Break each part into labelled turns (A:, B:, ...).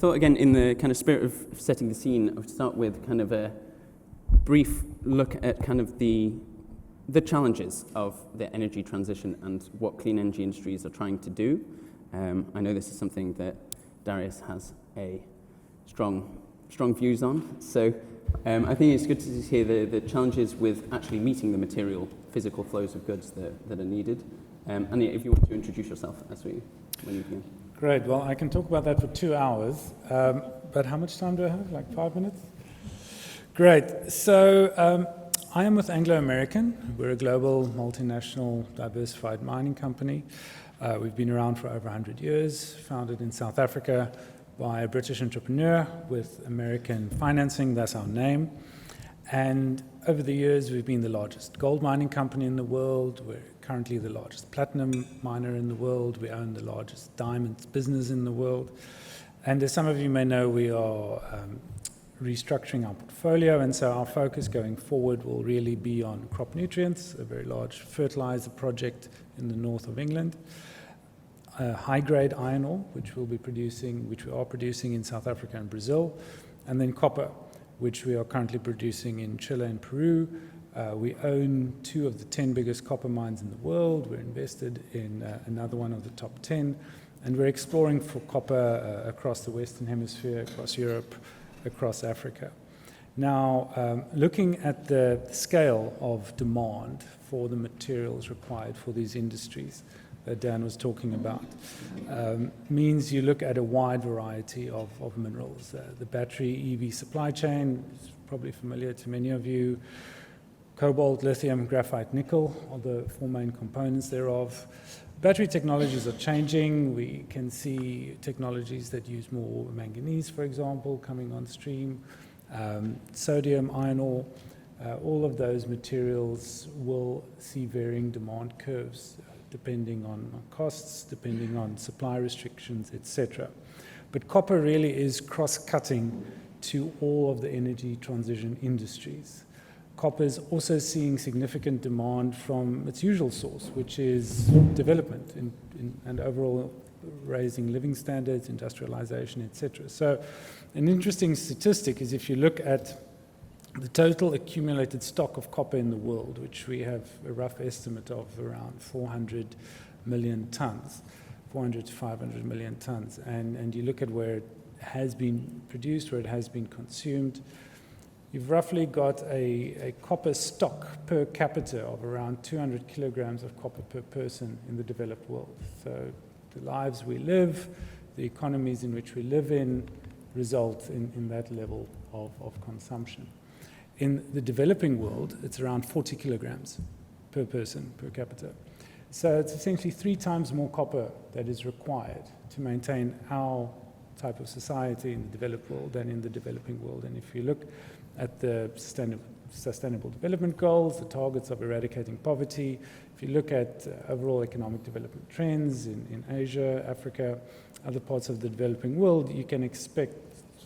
A: thought, again, in the kind of spirit of setting the scene, I would start with kind of a brief look at kind of the challenges of the energy transition and what clean energy industries are trying to do. I know this is something that Darias has a strong views on. So I think it's good to hear the challenges with actually meeting the material, physical flows of goods that are needed. And if you want to introduce yourself when you begin.
B: Great. Well, I can talk about that for 2 hours. But how much time do I have? Like 5 minutes? Great. So I am with Anglo American. We're a global, multinational, diversified mining company. We've been around for over 100 years, founded in South Africa by a British entrepreneur with American financing. That's our name. And over the years, we've been the largest gold mining company in the world. We're currently the largest platinum miner in the world. We own the largest diamonds business in the world. And as some of you may know, we are restructuring our portfolio, and so our focus going forward will really be on crop nutrients, a very large fertilizer project in the north of England, high-grade iron ore, which we are producing in South Africa and Brazil, and then copper, which we are currently producing in Chile and Peru. We own 2 of the 10 biggest copper mines in the world. We're invested in another one of the top 10, and we're exploring for copper across the Western Hemisphere, across Europe, across Africa. Now, looking at the scale of demand for the materials required for these industries that Dan was talking about, means you look at a wide variety of minerals. The battery EV supply chain is probably familiar to many of you. Cobalt, lithium, graphite, nickel are the 4 main components thereof. Battery technologies are changing. We can see technologies that use more manganese, for example, coming on stream. Sodium, iron ore, all of those materials will see varying demand curves depending on costs, depending on supply restrictions, etc. But copper really is cross-cutting to all of the energy transition industries. Copper is also seeing significant demand from its usual source, which is development and overall raising living standards, industrialization, etc. So an interesting statistic is if you look at the total accumulated stock of copper in the world, which we have a rough estimate of around 400 million tons, 400 to 500 million tons, and you look at where it has been produced, where it has been consumed, you've roughly got a copper stock per capita of around 200 kilograms of copper per person in the developed world. So the lives we live, the economies in which we live in, result in that level of consumption. In the developing world, it's around 40 kilograms per person, per capita. So it's essentially 3 times more copper that is required to maintain our type of society in the developed world than in the developing world. And if you look at the Sustainable Development Goals, the targets of eradicating poverty, if you look at overall economic development trends in Asia, Africa, other parts of the developing world, you can expect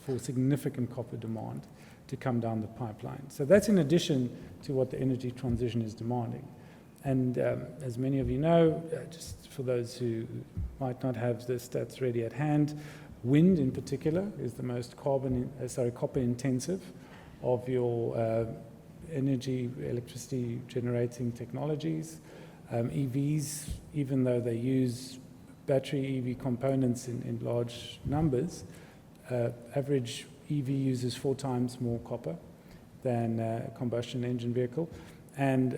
B: for significant copper demand to come down the pipeline. So that's in addition to what the energy transition is demanding. And as many of you know, just for those who might not have the stats ready at hand, wind in particular is the most copper intensive of your energy, electricity generating technologies. EVs, even though they use battery EV components in large numbers, average EV uses 4 times more copper than a combustion engine vehicle, and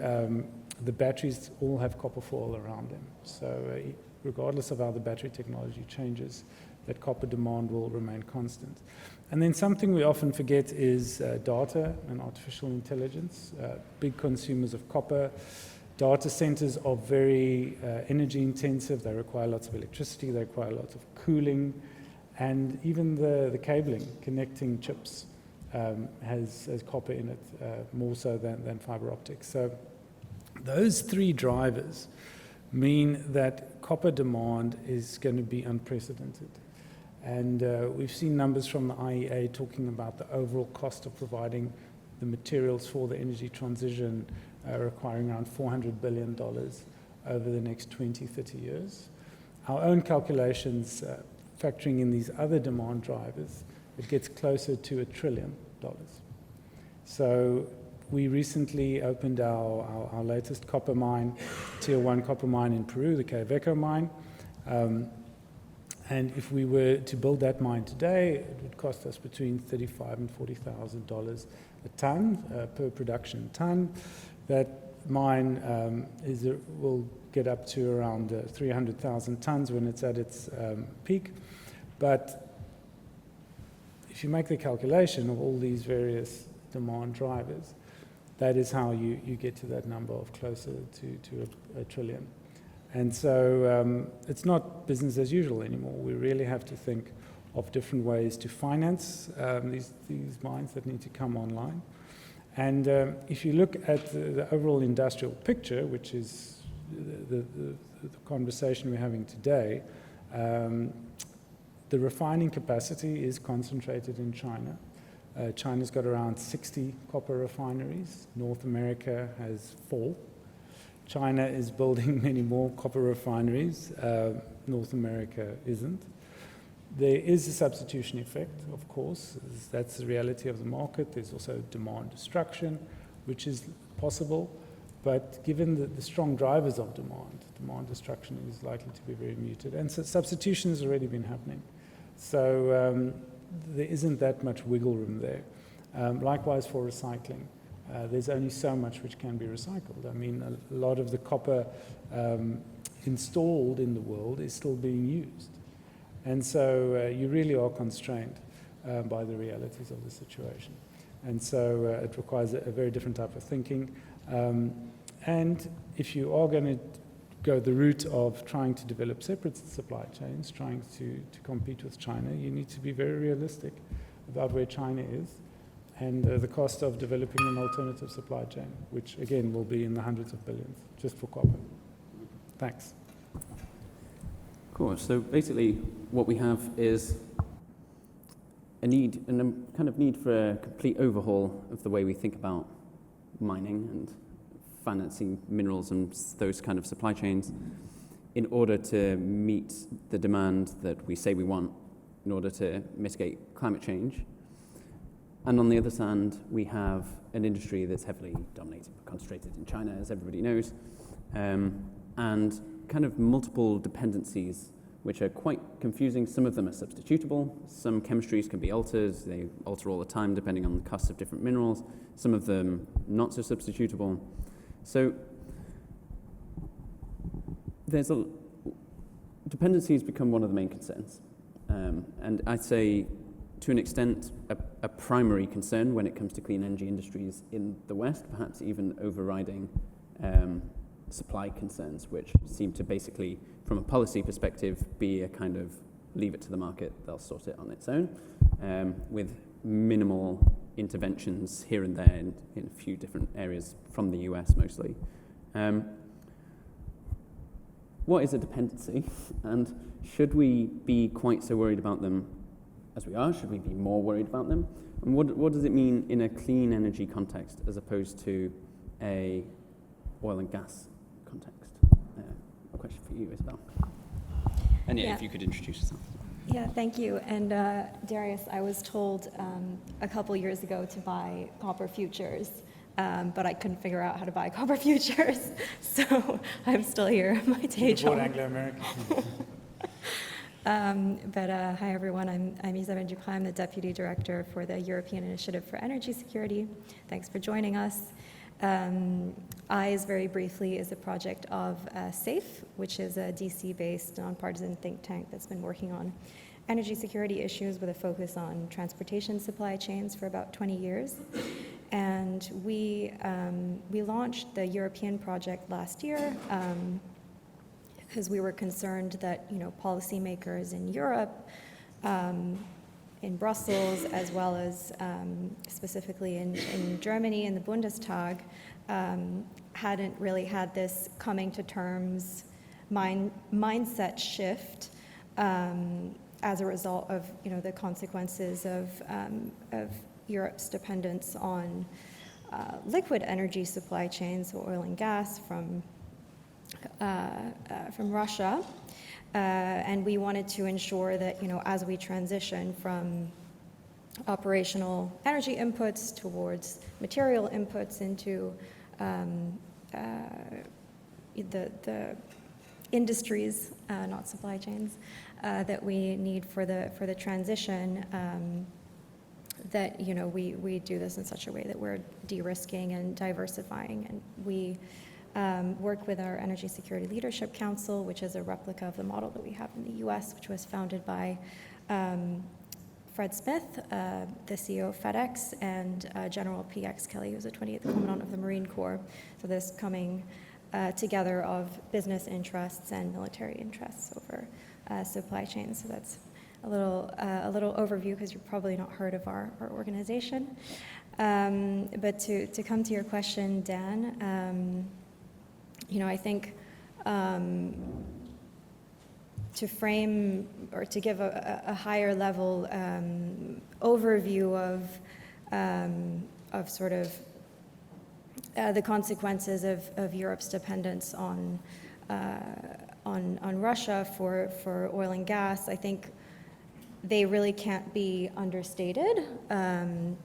B: the batteries all have copper foil around them. So regardless of how the battery technology changes, that copper demand will remain constant. And then something we often forget is data and artificial intelligence, big consumers of copper. Data centers are very energy intensive. They require lots of electricity. They require lots of cooling. And even the cabling connecting chips has copper in it, more so than fiber optics. So those 3 drivers mean that copper demand is going to be unprecedented. And we've seen numbers from the IEA talking about the overall cost of providing the materials for the energy transition requiring around $400 billion over the next 20, 30 years. Our own calculations factoring in these other demand drivers, it gets closer to $1 trillion. So we recently opened our latest copper mine, Tier 1 copper mine in Peru, the Quellaveco mine. And if we were to build that mine today, it would cost us between $35,000 and $40,000 a ton per production ton. That mine will get up to around 300,000 tons when it's at its peak. But if you make the calculation of all these various demand drivers, that is how you get to that number of closer to $1 trillion. And so it's not business as usual anymore. We really have to think of different ways to finance these mines that need to come online. And if you look at the overall industrial picture, which is the conversation we're having today, the refining capacity is concentrated in China. China's got around 60 copper refineries. North America has 4. China is building many more copper refineries. North America isn't. There is a substitution effect, of course. That's the reality of the market. There's also demand destruction, which is possible. But given the strong drivers of demand destruction is likely to be very muted. And so substitution has already been happening. So there isn't that much wiggle room there. Likewise for recycling. There's only so much which can be recycled. I mean, a lot of the copper installed in the world is still being used. And so you really are constrained by the realities of the situation. And so it requires a very different type of thinking. And if you are going to go the route of trying to develop separate supply chains, trying to compete with China, you need to be very realistic about where China is and the cost of developing an alternative supply chain, which again will be in the hundreds of billions just for copper. Thanks.
A: Cool. So basically what we have is a kind of need for a complete overhaul of the way we think about mining and financing minerals and those kind of supply chains in order to meet the demand that we say we want in order to mitigate climate change. And on the other hand, we have an industry that's heavily dominated, concentrated in China, as everybody knows, and kind of multiple dependencies, which are quite confusing. Some of them are substitutable. Some chemistries can be altered. They alter all the time, depending on the cost of different minerals. Some of them not so substitutable. So dependencies become one of the main concerns. And I'd say, to an extent, a primary concern when it comes to clean energy industries in the West, perhaps even overriding supply concerns, which seem to basically, from a policy perspective, be a kind of leave it to the market, they'll sort it on its own, with minimal interventions here and there in a few different areas from the US mostly. What is a dependency, and should we be quite so worried about them as we are? Should we be more worried about them? And what does it mean in a clean energy context as opposed to a oil and gas context? A question for you, Isabelle. And if you could introduce yourself.
C: Yeah, thank you. And Darius, I was told a couple years ago to buy copper futures, but I couldn't figure out how to buy copper futures, so I'm still here, my day job.
B: Anglo American.
C: Hi everyone, I'm Isabelle Dupraz. I'm the Deputy Director for the European Initiative for Energy Security. Thanks for joining us. EYES, very briefly, is a project of SAFE, which is a DC-based nonpartisan think tank that's been working on energy security issues with a focus on transportation supply chains for about 20 years. And we launched the European project last year because we were concerned that policymakers in Europe, in Brussels, as well as specifically in Germany in the Bundestag, hadn't really had this coming to terms mindset shift as a result of the consequences of Europe's dependence on liquid energy supply chains, so oil and gas from Russia. And we wanted to ensure that, as we transition from operational energy inputs towards material inputs into the industries, not supply chains, that we need for the transition, that we do this in such a way that we're de-risking and diversifying. And we work with our Energy Security Leadership Council, which is a replica of the model that we have in the US, which was founded by Fred Smith, the CEO of FedEx, and General P.X. Kelly, who's the 28th Commandant of the Marine Corps. So this coming together of business interests and military interests over supply chains. So that's a little overview, because you've probably not heard of our organization. But to come to your question, Dan, I think to frame or to give a higher level overview of sort of the consequences of Europe's dependence on Russia for oil and gas, I think they really can't be understated. The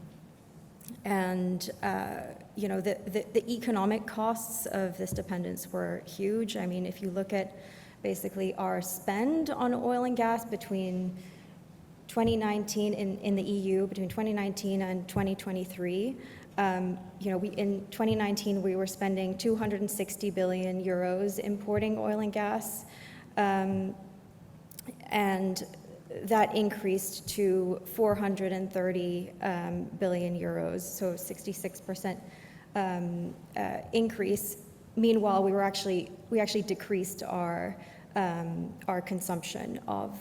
C: economic costs of this dependence were huge. I mean, if you look at basically our spend on oil and gas between 2019 in the EU, between 2019 and 2023, in 2019 we were spending 260 billion euros importing oil and gas, and that increased to 430 billion euros, so 66% increase. Meanwhile, we actually decreased our consumption of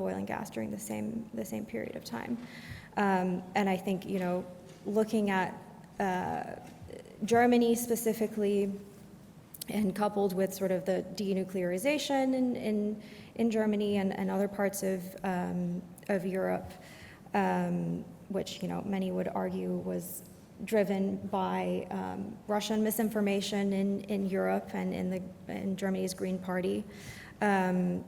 C: oil and gas during the same period of time. And I think looking at Germany specifically, and coupled with sort of the denuclearization in Germany and other parts of Europe, which many would argue was driven by Russian misinformation in Europe and in Germany's Green Party. We're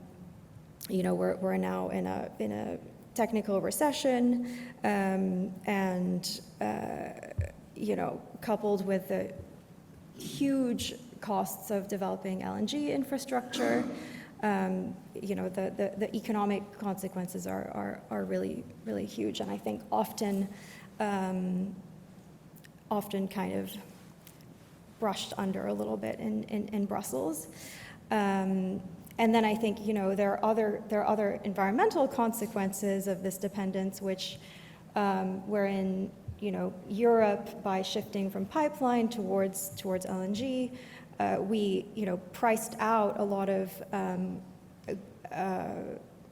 C: now in a technical recession, and coupled with the huge costs of developing LNG infrastructure, the economic consequences are really, really huge, and I think often kind of brushed under a little bit in Brussels. And then I think there are other environmental consequences of this dependence, which wherein Europe, by shifting from pipeline towards LNG, we priced out a lot of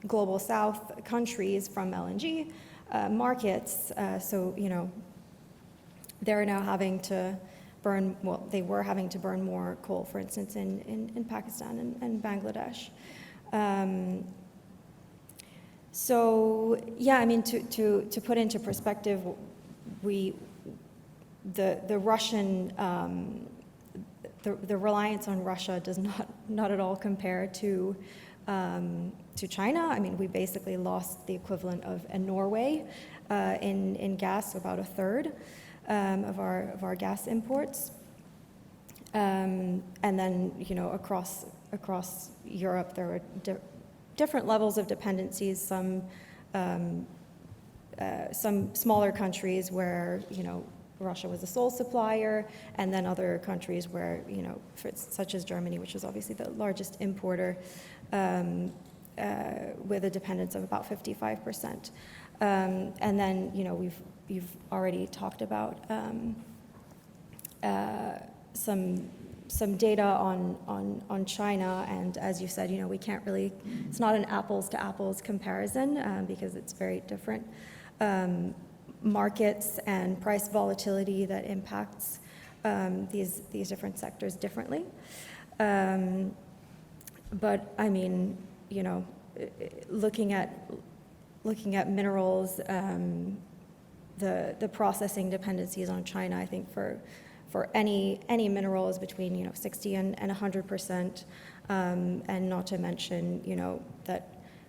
C: global South countries from LNG markets. So they're now having to burn, they were having to burn more coal, for instance, in Pakistan and Bangladesh. So yeah, I mean, to put into perspective, the Russian the reliance on Russia does not at all compare to China. I mean, we basically lost the equivalent of a Norway in gas, about a third of our gas imports. And then across Europe there were different levels of dependencies. Some smaller countries where Russia was the sole supplier, and then other countries where such as Germany, which is obviously the largest importer, with a dependence of about 55%. And then you've already talked about some data on China, and as you said, we can't really, it's not an apples to apples comparison because it's very different markets and price volatility that impacts these different sectors differently. But I mean, looking at minerals, the processing dependencies on China, I think for any minerals between 60 and 100%, and not to mention, that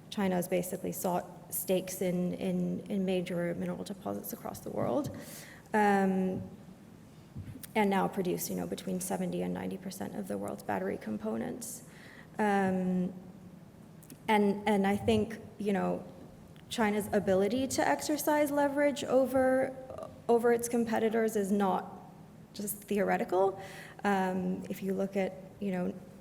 C: China has basically sought stakes in major mineral deposits across the world, and now produce, between 70 and 90% of the world's battery components. And I think, China's ability to exercise leverage over its competitors is not just theoretical. If you look at,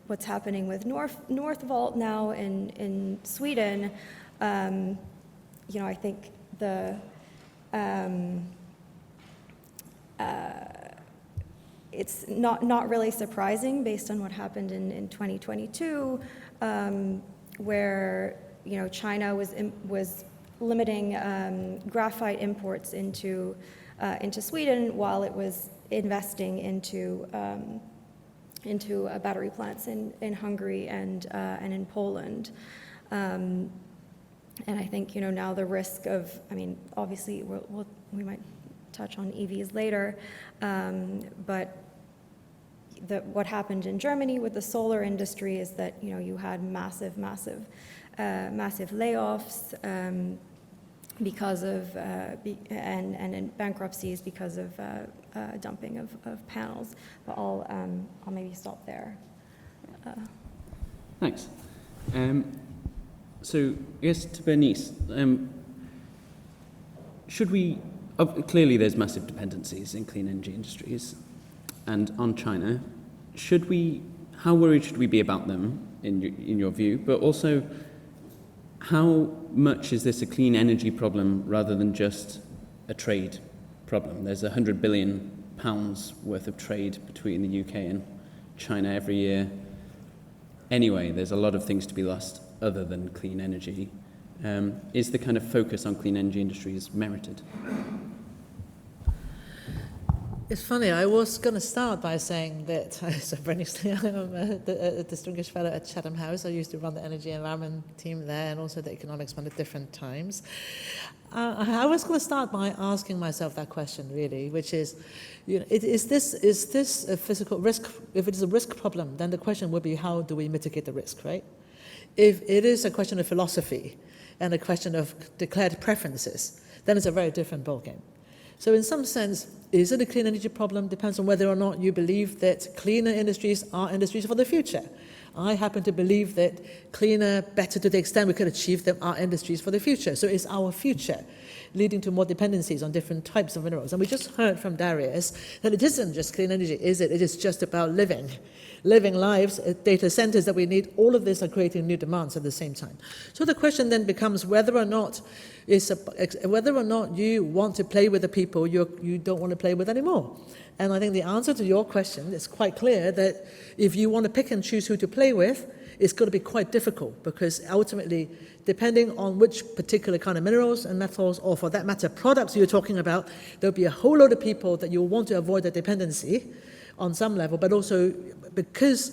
C: what's happening with Northvolt now in Sweden, I think it's not really surprising based on what happened in 2022, where China was limiting graphite imports into Sweden while it was investing into battery plants in Hungary and in Poland. And I think, now the risk of, obviously we might touch on EVs later, but what happened in Germany with the solar industry is that, you had massive layoffs because of, and bankruptcies because of dumping of panels. But I'll maybe stop there.
A: Thanks. So, yes, to Bernice, should we, clearly there's massive dependencies in clean energy industries and on China. How worried should we be about them, in your view, but also how much is this a clean energy problem rather than just a trade problem? There's £100 billion worth of trade between the UK and China every year. Anyway, there's a lot of things to be lost other than clean energy. Is the kind of focus on clean energy industries merited?
D: It's funny, I was going to start by saying that, so Bernice, I'm a distinguished fellow at Chatham House. I used to run the energy environment team there and also the economics one at different times. I was going to start by asking myself that question, really, which is, is this a physical risk? If it is a risk problem, then the question would be, how do we mitigate the risk, right? If it is a question of philosophy and a question of declared preferences, then it's a very different ballgame. So in some sense, is it a clean energy problem? Depends on whether or not you believe that cleaner industries are industries for the future. I happen to believe that cleaner, better to the extent we could achieve them, are industries for the future. So it's our future, leading to more dependencies on different types of minerals. And we just heard from Darias that it isn't just clean energy, is it? It is just about living lives, data centers that we need. All of this are creating new demands at the same time. So the question then becomes whether or not you want to play with the people you don't want to play with anymore. And I think the answer to your question is quite clear, that if you want to pick and choose who to play with, it's going to be quite difficult, because ultimately, depending on which particular kind of minerals and metals, or for that matter, products you're talking about, there'll be a whole lot of people that you'll want to avoid the dependency on some level, but also because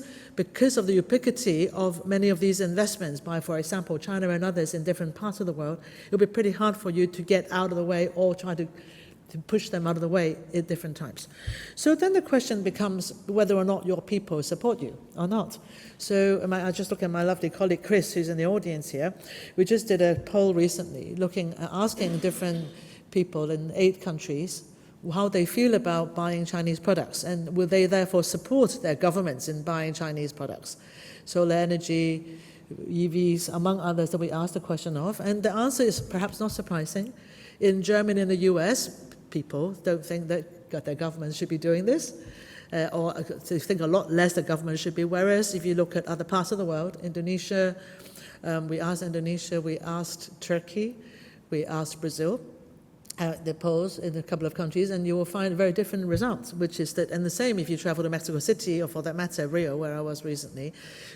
D: of the ubiquity of many of these investments by, for example, China and others in different parts of the world, it'll be pretty hard for you to get out of the way or try to push them out of the way at different times. So then the question becomes whether or not your people support you or not. So I just look at my lovely colleague Chris, who's in the audience here. We just did a poll recently asking different people in 8 countries how they feel about buying Chinese products, and will they therefore support their governments in buying Chinese products. Solar energy, EVs, among others that we asked the question of. And the answer is perhaps not surprising. In Germany and the US, people don't think that their governments should be doing this, or they think a lot less the government should be. Whereas if you look at other parts of the world, Indonesia, we asked Turkey, we asked Brazil, the polls in a couple of countries, and you will find very different results, which is that, and the same if you travel to Mexico City, or for that matter, Rio, where I was recently,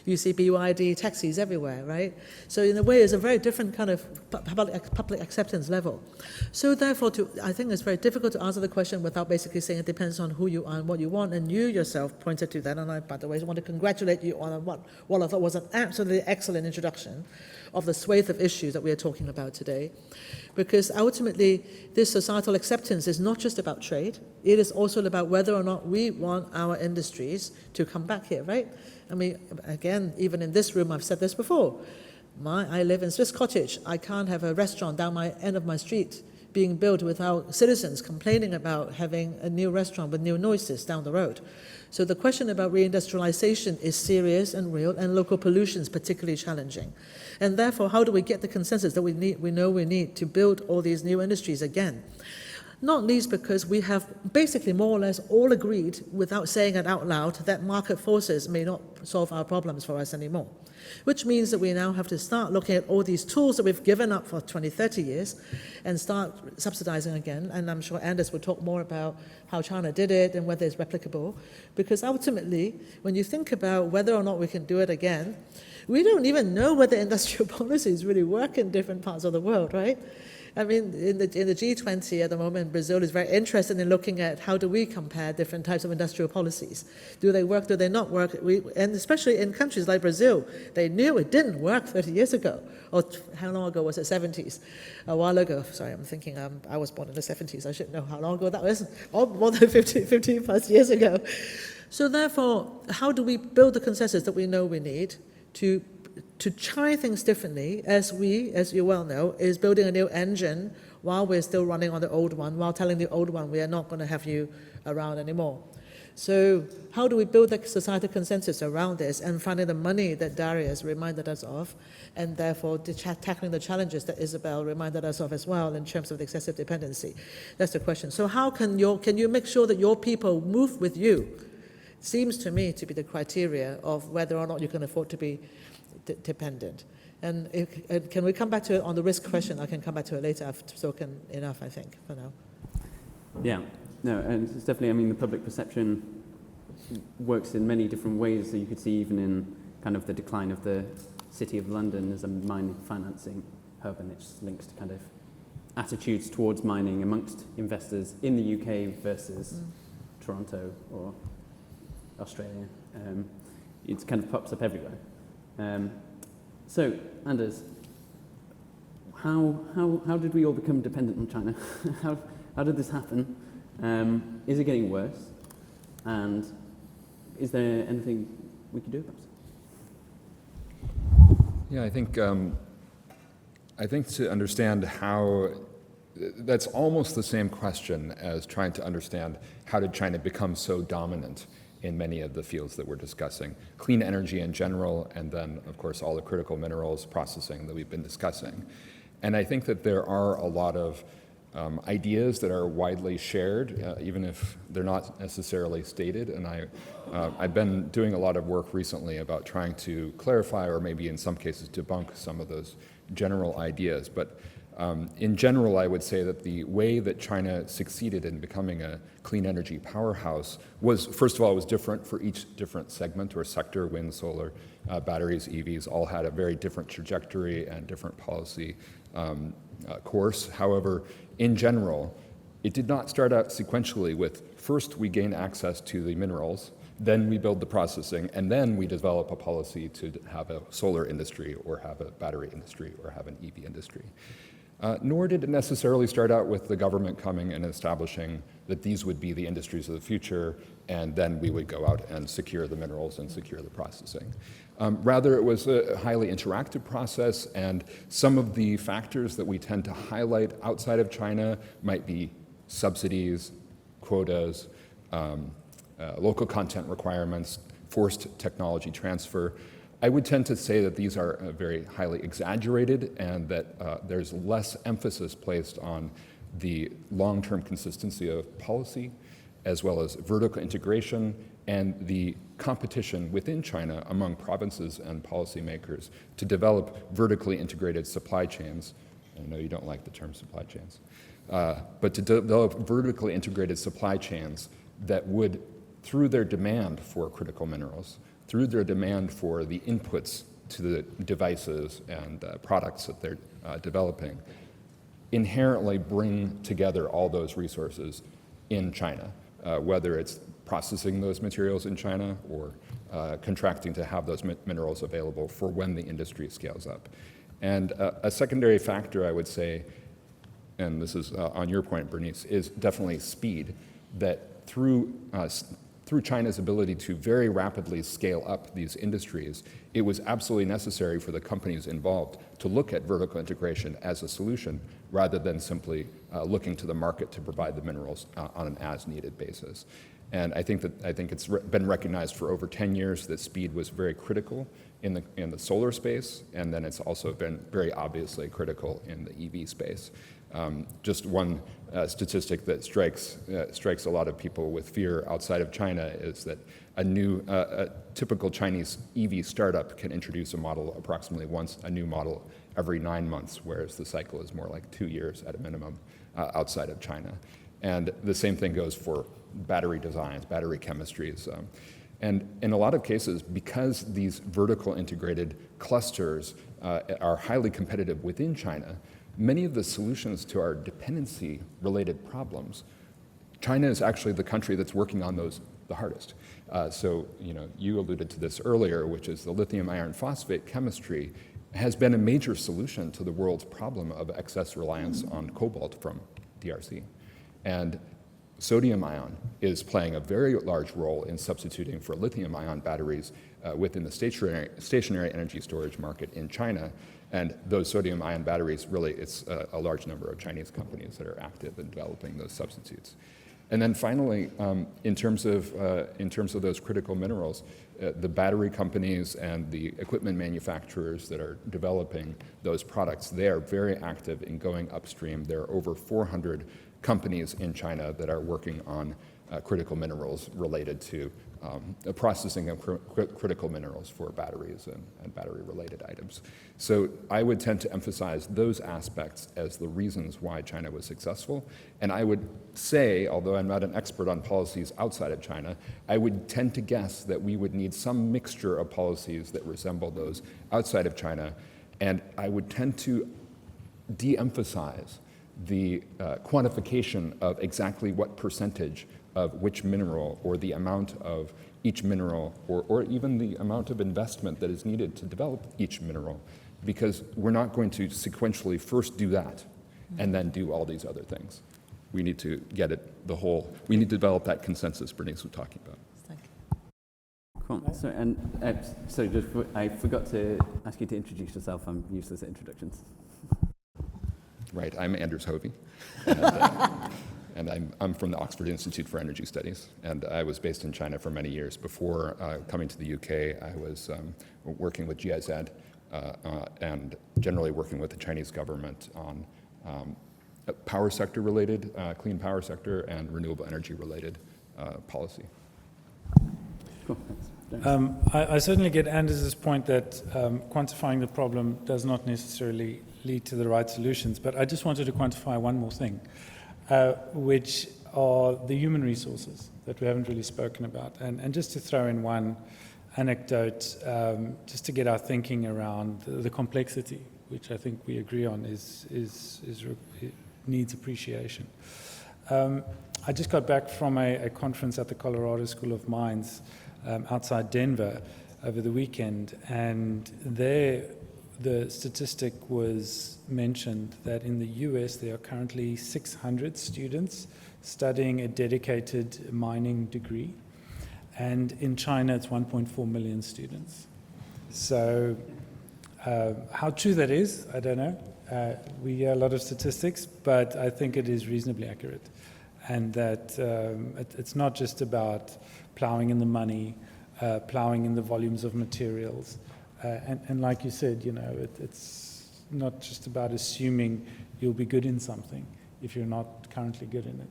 D: you see BYD taxis everywhere, right? So in a way, it's a very different kind of public acceptance level. So therefore, I think it's very difficult to answer the question without basically saying it depends on who you are and what you want, and you yourself pointed to that, and I, by the way, want to congratulate you on what I thought was an absolutely excellent introduction of the swathe of issues that we are talking about today. Because ultimately, this societal acceptance is not just about trade, it is also about whether or not we want our industries to come back here, right? I mean, again, even in this room, I've said this before. I live in Swiss Cottage. I can't have a restaurant down my end of my street being built without citizens complaining about having a new restaurant with new noises down the road. So the question about reindustrialization is serious and real, and local pollution is particularly challenging. And therefore, how do we get the consensus that we know we need to build all these new industries again? Not least because we have basically more or less all agreed, without saying it out loud, that market forces may not solve our problems for us anymore. Which means that we now have to start looking at all these tools that we've given up for 20, 30 years and start subsidizing again. And I'm sure Anders will talk more about how China did it and whether it's replicable. Because ultimately, when you think about whether or not we can do it again, we don't even know whether industrial policies really work in different parts of the world, right? I mean, in the G20 at the moment, Brazil is very interested in looking at how do we compare different types of industrial policies. Do they work, do they not work? And especially in countries like Brazil, they knew it didn't work 30 years ago. Or how long ago was it? 70s. A while ago. Sorry, I'm thinking I was born in the 70s. I should know how long ago that was. Oh, more than 50 plus years ago. So therefore, how do we build the consensus that we know we need to try things differently, as you well know, is building a new engine while we're still running on the old one, while telling the old one we are not going to have you around anymore. So how do we build the societal consensus around this and finding the money that Darias reminded us of, and therefore tackling the challenges that Isabelle reminded us of as well in terms of the excessive dependency? That's the question. So how can you make sure that your people move with you? Seems to me to be the criteria of whether or not you can afford to be dependent. And can we come back to it on the risk question? I can come back to it later. I've spoken enough, I think, for now.
A: Yeah, no, and it's definitely, I mean, the public perception works in many different ways. So you could see even in kind of the decline of the City of London as a mining financing hub, and it's links to kind of attitudes towards mining amongst investors in the UK versus Toronto or Australia. It kind of pops up everywhere. So, Anders, how did we all become dependent on China? how did this happen? Is it getting worse? And is there anything we can do about it?
E: Yeah, I think to understand how, that's almost the same question as trying to understand how did China become so dominant in many of the fields that we're discussing. Clean energy in general, and then, of course, all the critical minerals processing that we've been discussing. And I think that there are a lot of ideas that are widely shared, even if they're not necessarily stated. And I've been doing a lot of work recently about trying to clarify, or maybe in some cases debunk, some of those general ideas. But in general, I would say that the way that China succeeded in becoming a clean energy powerhouse was, first of all, it was different for each different segment or sector. Wind, solar, batteries, EVs all had a very different trajectory and different policy course. However, in general, it did not start out sequentially with first we gain access to the minerals, then we build the processing, and then we develop a policy to have a solar industry or have a battery industry or have an EV industry. Nor did it necessarily start out with the government coming and establishing that these would be the industries of the future, and then we would go out and secure the minerals and secure the processing. Rather, it was a highly interactive process, and some of the factors that we tend to highlight outside of China might be subsidies, quotas, local content requirements, forced technology transfer. I would tend to say that these are very highly exaggerated, and that there's less emphasis placed on the long-term consistency of policy, as well as vertical integration and the competition within China among provinces and policymakers to develop vertically integrated supply chains. I know you don't like the term supply chains, but to develop vertically integrated supply chains that would, through their demand for critical minerals, through their demand for the inputs to the devices and products that they're developing, inherently bring together all those resources in China, whether it's processing those materials in China or contracting to have those minerals available for when the industry scales up. And a secondary factor, I would say, and this is on your point, Bernice, is definitely speed, that through China's ability to very rapidly scale up these industries, it was absolutely necessary for the companies involved to look at vertical integration as a solution rather than simply looking to the market to provide the minerals on an as-needed basis. And I think it's been recognized for over 10 years that speed was very critical in the solar space, and then it's also been very obviously critical in the EV space. Just one statistic that strikes a lot of people with fear outside of China is that a typical Chinese EV startup can introduce a model approximately once, a new model every 9 months, whereas the cycle is more like 2 years at a minimum outside of China. And the same thing goes for battery designs, battery chemistries. And in a lot of cases, because these vertical integrated clusters are highly competitive within China, many of the solutions to our dependency-related problems, China is actually the country that's working on those the hardest. So, you alluded to this earlier, which is the lithium iron phosphate chemistry has been a major solution to the world's problem of excess reliance on cobalt from DRC. And sodium ion is playing a very large role in substituting for lithium ion batteries within the stationary energy storage market in China. And those sodium ion batteries, really, it's a large number of Chinese companies that are active in developing those substitutes. And then finally, in terms of those critical minerals, the battery companies and the equipment manufacturers that are developing those products, they are very active in going upstream. There are over 400 companies in China that are working on critical minerals related to processing of critical minerals for batteries and battery-related items. So I would tend to emphasize those aspects as the reasons why China was successful. And I would say, although I'm not an expert on policies outside of China, I would tend to guess that we would need some mixture of policies that resemble those outside of China. And I would tend to de-emphasize the quantification of exactly what percentage of which mineral or the amount of each mineral or even the amount of investment that is needed to develop each mineral, because we're not going to sequentially first do that and then do all these other things. We need to get it the whole, we need to develop that consensus Bernice was talking about.
A: Cool. So, I forgot to ask you to introduce yourself. I'm useless at introductions.
E: Right, I'm Anders Hove, and I'm from the Oxford Institute for Energy Studies, and I was based in China for many years. Before coming to the UK, I was working with GIZ and generally working with the Chinese government on power sector related, clean power sector and renewable energy related policy.
A: Cool, thanks.
B: I certainly get Anders' point that quantifying the problem does not necessarily lead to the right solutions, but I just wanted to quantify one more thing, which are the human resources that we haven't really spoken about. And just to throw in one anecdote, just to get our thinking around the complexity, which I think we agree on needs appreciation. I just got back from a conference at the Colorado School of Mines outside Denver over the weekend, and there the statistic was mentioned that in the US there are currently 600 students studying a dedicated mining degree, and in China it's 1.4 million students. So how true that is, I don't know. We hear a lot of statistics, but I think it is reasonably accurate, and that it's not just about plowing in the money, plowing in the volumes of materials. And like you said, it's not just about assuming you'll be good in something if you're not currently good in it.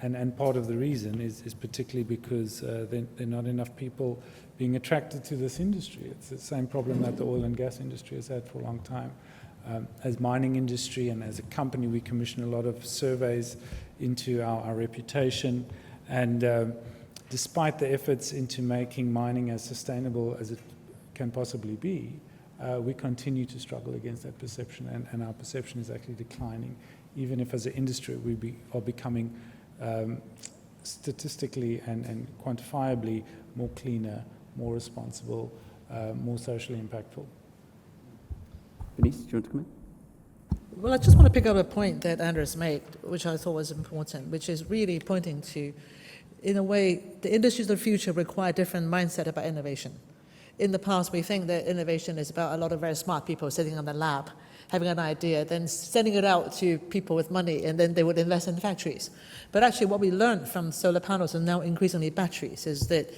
B: And part of the reason is particularly because there are not enough people being attracted to this industry. It's the same problem that the oil and gas industry has had for a long time. As mining industry and as a company, we commission a lot of surveys into our reputation. And despite the efforts into making mining as sustainable as it can possibly be, we continue to struggle against that perception, and our perception is actually declining, even if as an industry we are becoming statistically and quantifiably more cleaner, more responsible, more socially impactful.
A: Bernice, do you want to come in?
D: Well, I just want to pick up a point that Andreas made, which I thought was important, which is really pointing to, in a way, the industries of the future require a different mindset about innovation. In the past, we think that innovation is about a lot of very smart people sitting in the lab, having an idea, then sending it out to people with money, and then they would invest in factories. But actually, what we learned from solar panels and now increasingly batteries is that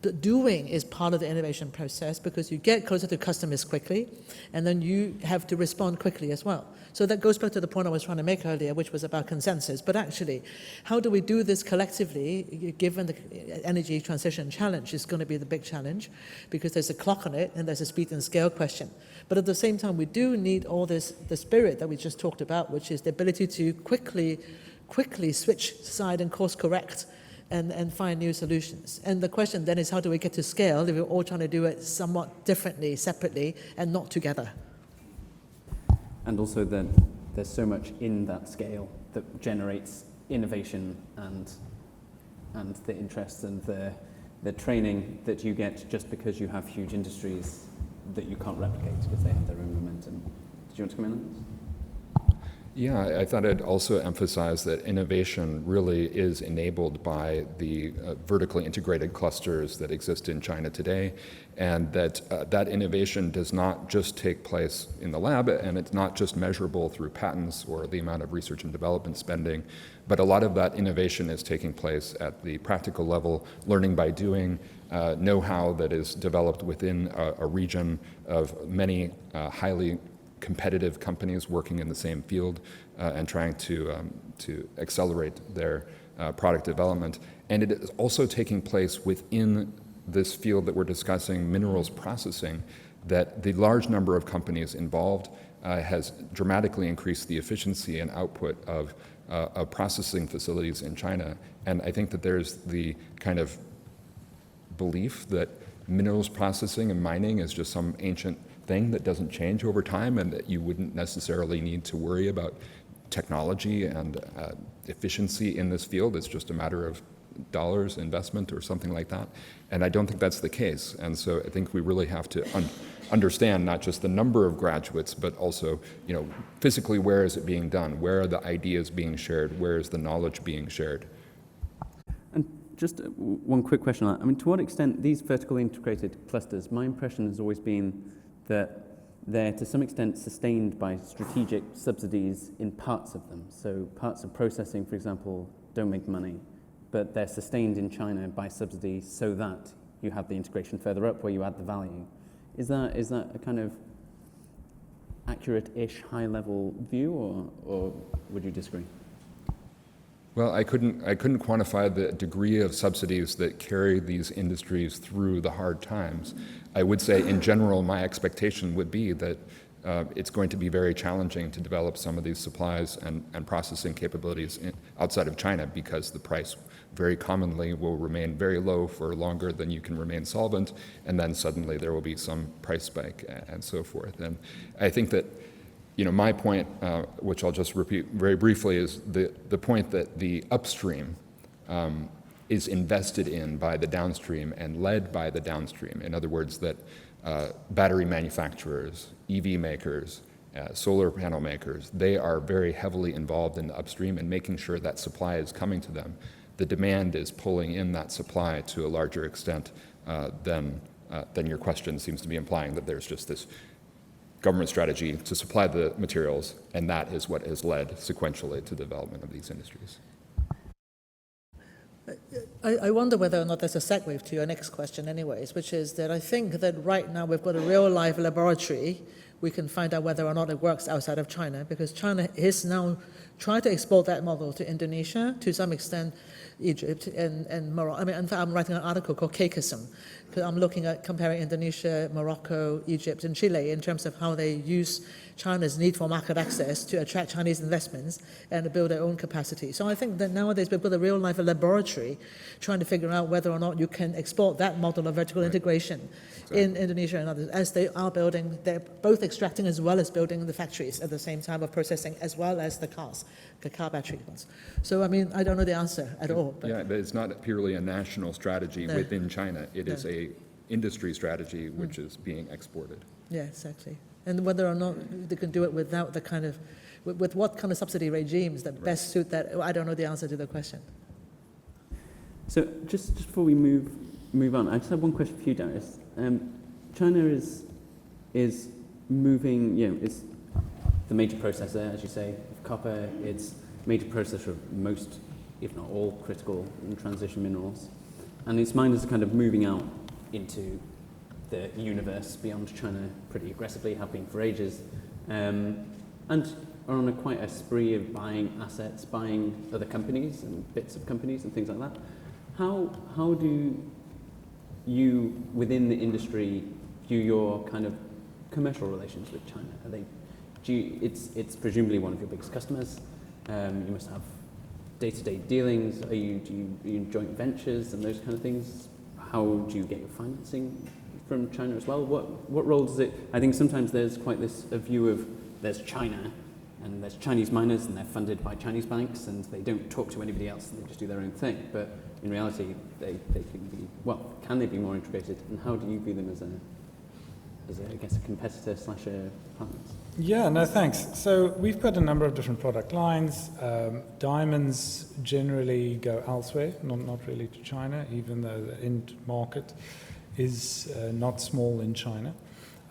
D: the doing is part of the innovation process, because you get closer to customers quickly, and then you have to respond quickly as well. So that goes back to the point I was trying to make earlier, which was about consensus. But actually, how do we do this collectively, given the energy transition challenge is going to be the big challenge, because there's a clock on it and there's a speed and scale question. But at the same time, we do need all this, the spirit that we just talked about, which is the ability to quickly switch side and course correct and find new solutions. And the question then is, how do we get to scale if we're all trying to do it somewhat differently, separately, and not together?
A: And also then there's so much in that scale that generates innovation and the interest and the training that you get just because you have huge industries that you can't replicate because they have their own momentum. Did you want to come in on this?
E: Yeah, I thought I'd also emphasize that innovation really is enabled by the vertically integrated clusters that exist in China today, and that that innovation does not just take place in the lab, and it's not just measurable through patents or the amount of research and development spending, but a lot of that innovation is taking place at the practical level, learning by doing, know-how that is developed within a region of many highly competitive companies working in the same field and trying to accelerate their product development. And it is also taking place within this field that we're discussing, minerals processing, that the large number of companies involved has dramatically increased the efficiency and output of processing facilities in China. And I think that there's the kind of belief that minerals processing and mining is just some ancient thing that doesn't change over time, and that you wouldn't necessarily need to worry about technology and efficiency in this field. It's just a matter of dollars investment or something like that. And I don't think that's the case. And so I think we really have to understand not just the number of graduates, but also, you know, physically, where is it being done? Where are the ideas being shared? Where is the knowledge being shared?
A: And just one quick question on that. I mean, to what extent these vertically integrated clusters, my impression has always been that they're to some extent sustained by strategic subsidies in parts of them. So parts of processing, for example, don't make money, but they're sustained in China by subsidies so that you have the integration further up where you add the value. Is that a kind of accurate-ish high-level view, or would you disagree?
E: Well, I couldn't quantify the degree of subsidies that carry these industries through the hard times. I would say, in general, my expectation would be that it's going to be very challenging to develop some of these supplies and processing capabilities outside of China, because the price very commonly will remain very low for longer than you can remain solvent, and then suddenly there will be some price spike and so forth. And I think that, you know, my point, which I'll just repeat very briefly, is the point that the upstream is invested in by the downstream and led by the downstream. In other words, that battery manufacturers, EV makers, solar panel makers, they are very heavily involved in the upstream and making sure that supply is coming to them. The demand is pulling in that supply to a larger extent than your question seems to be implying, that there's just this government strategy to supply the materials, and that is what has led sequentially to the development of these industries.
D: I wonder whether or not there's a segue to your next question anyways, which is that I think that right now we've got a real-life laboratory. We can find out whether or not it works outside of China, because China is now trying to export that model to Indonesia, to some extent Egypt and Morocco. I mean, in fact, I'm writing an article called Cakeism, because I'm looking at comparing Indonesia, Morocco, Egypt, and Chile in terms of how they use China's need for market access to attract Chinese investments and to build their own capacity. So I think that nowadays we've got a real-life laboratory trying to figure out whether or not you can export that model of vertical integration in Indonesia and others, as they are building, they're both extracting as well as building the factories at the same time of processing, as well as the cars, the car battery ones. So, I mean, I don't know the answer at all. But
E: yeah, but it's not purely a national strategy within China. It is a industry strategy which is being exported.
D: Yeah, exactly. and whether or not they can do it without the kind of, with what kind of subsidy regimes that best suit that. I don't know the answer to the question.
A: So just before we move on, I just have one question for you, Darias. China is moving, is the major processor, as you say, of copper. It's major processor of most, if not all, critical and transition minerals. And its miners are kind of moving out into the universe beyond China pretty aggressively, have been for ages, and are on quite a spree of buying assets, buying other companies and bits of companies and things like that. How do you, within the industry, view your kind of commercial relations with China? It's presumably one of your biggest customers. You must have day-to-day dealings. Are you in joint ventures and those kind of things? How do you get your financing from China as well? What role does it? I think sometimes there's quite a view of there's China and there's Chinese miners and they're funded by Chinese banks and they don't talk to anybody else and they just do their own thing. But in reality, they can they be more integrated? And how do you view them as a competitor / a partner?
B: Yeah, no, thanks. So we've got a number of different product lines. Diamonds generally go elsewhere, not really to China, even though the end market is not small in China.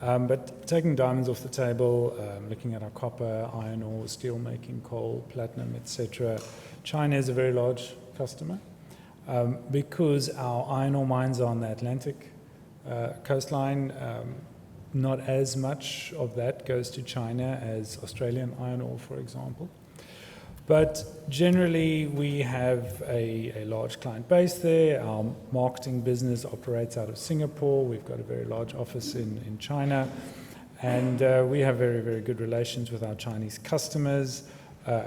B: But taking diamonds off the table, looking at our copper, iron ore, steel making, coal, platinum, etc., China is a very large customer because our iron ore mines are on the Atlantic coastline. Not as much of that goes to China as Australian iron ore, for example. But generally, we have a large client base there. Our marketing business operates out of Singapore. We've got a very large office in China. And we have very, very good relations with our Chinese customers.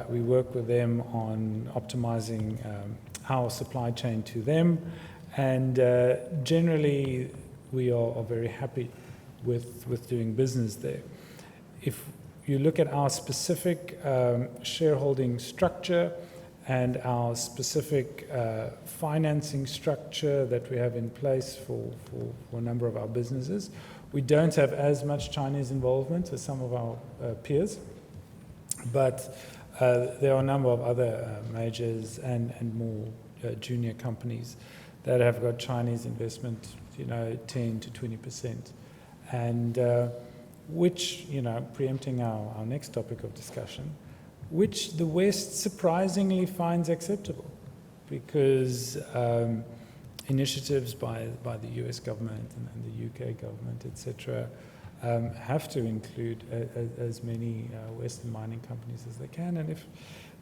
B: We work with them on optimizing our supply chain to them. And generally, we are very happy with doing business there. If you look at our specific shareholding structure and our specific financing structure that we have in place for a number of our businesses, we don't have as much Chinese involvement as some of our peers, but there are a number of other majors and more junior companies that have got Chinese investment, 10 to 20%. And which, preempting our next topic of discussion, which the West surprisingly finds acceptable because initiatives by the US government and the UK government, etc., have to include as many Western mining companies as they can. And if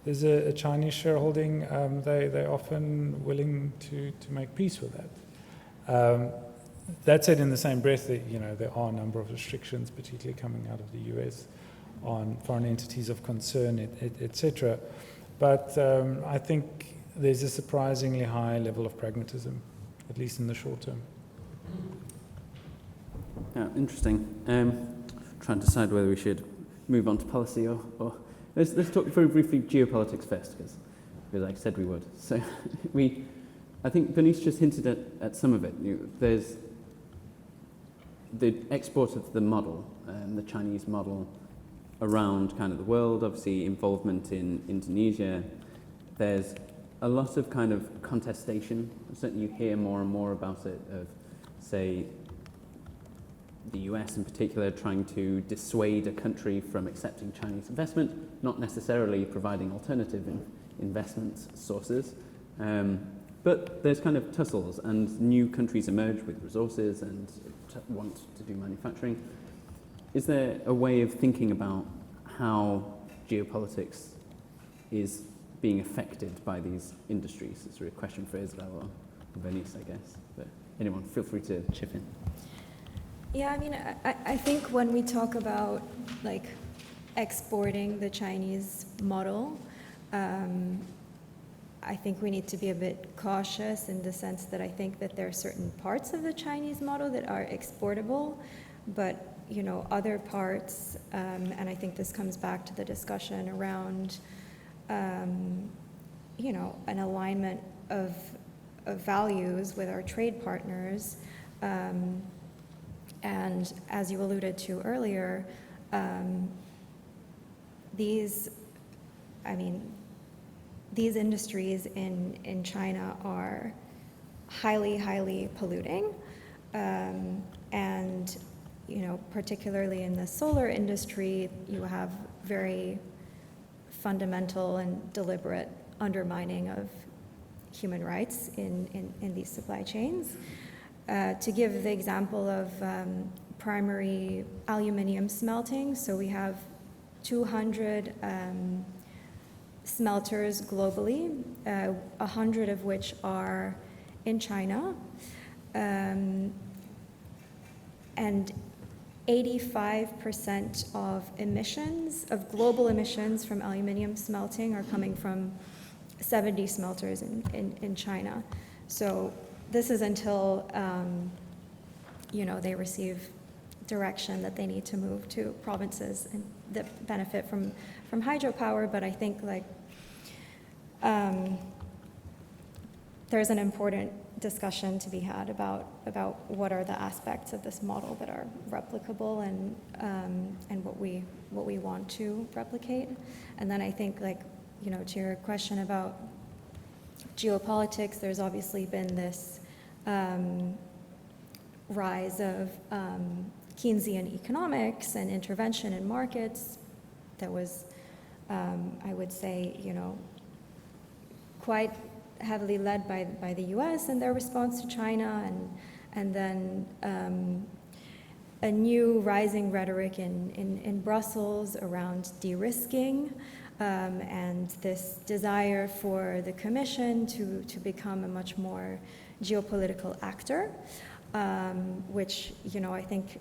B: there's a Chinese shareholding, they're often willing to make peace with that. That said, in the same breath, that there are a number of restrictions, particularly coming out of the US, on foreign entities of concern, etc. But I think there's a surprisingly high level of pragmatism, at least in the short term.
A: Yeah, interesting. Trying to decide whether we should move on to policy or let's talk very briefly geopolitics first, because I said we would. So I think Bernice just hinted at some of it. There's the export of the model, the Chinese model, around kind of the world, obviously involvement in Indonesia. There's a lot of kind of contestation. Certainly you hear more and more about it of, say, the US in particular trying to dissuade a country from accepting Chinese investment, not necessarily providing alternative investment sources. But there's kind of tussles and new countries emerge with resources and want to do manufacturing. Is there a way of thinking about how geopolitics is being affected by these industries? It's a question for Isabelle or Bernice, I guess. But anyone, feel free to chip in.
C: Yeah, I mean, I think when we talk about like exporting the Chinese model, I think we need to be a bit cautious in the sense that I think that there are certain parts of the Chinese model that are exportable, but other parts, and I think this comes back to the discussion around, an alignment of values with our trade partners, and as you alluded to earlier, these industries in China are highly polluting, and particularly in the solar industry, you have very fundamental and deliberate undermining of human rights in these supply chains. To give the example of primary aluminium smelting, so we have 200 smelters globally, 100 of which are in China, and 85% of emissions, of global emissions from aluminium smelting are coming from 70 smelters in China. So this is until, they receive direction that they need to move to provinces that benefit from hydropower, but I think there's an important discussion to be had about what are the aspects of this model that are replicable and what we want to replicate. And then I think to your question about geopolitics, there's obviously been this rise of Keynesian economics and intervention in markets that was, I would say, quite heavily led by the US and their response to China, and then a new rising rhetoric in Brussels around de-risking, and this desire for the Commission to become a much more geopolitical actor, which, I think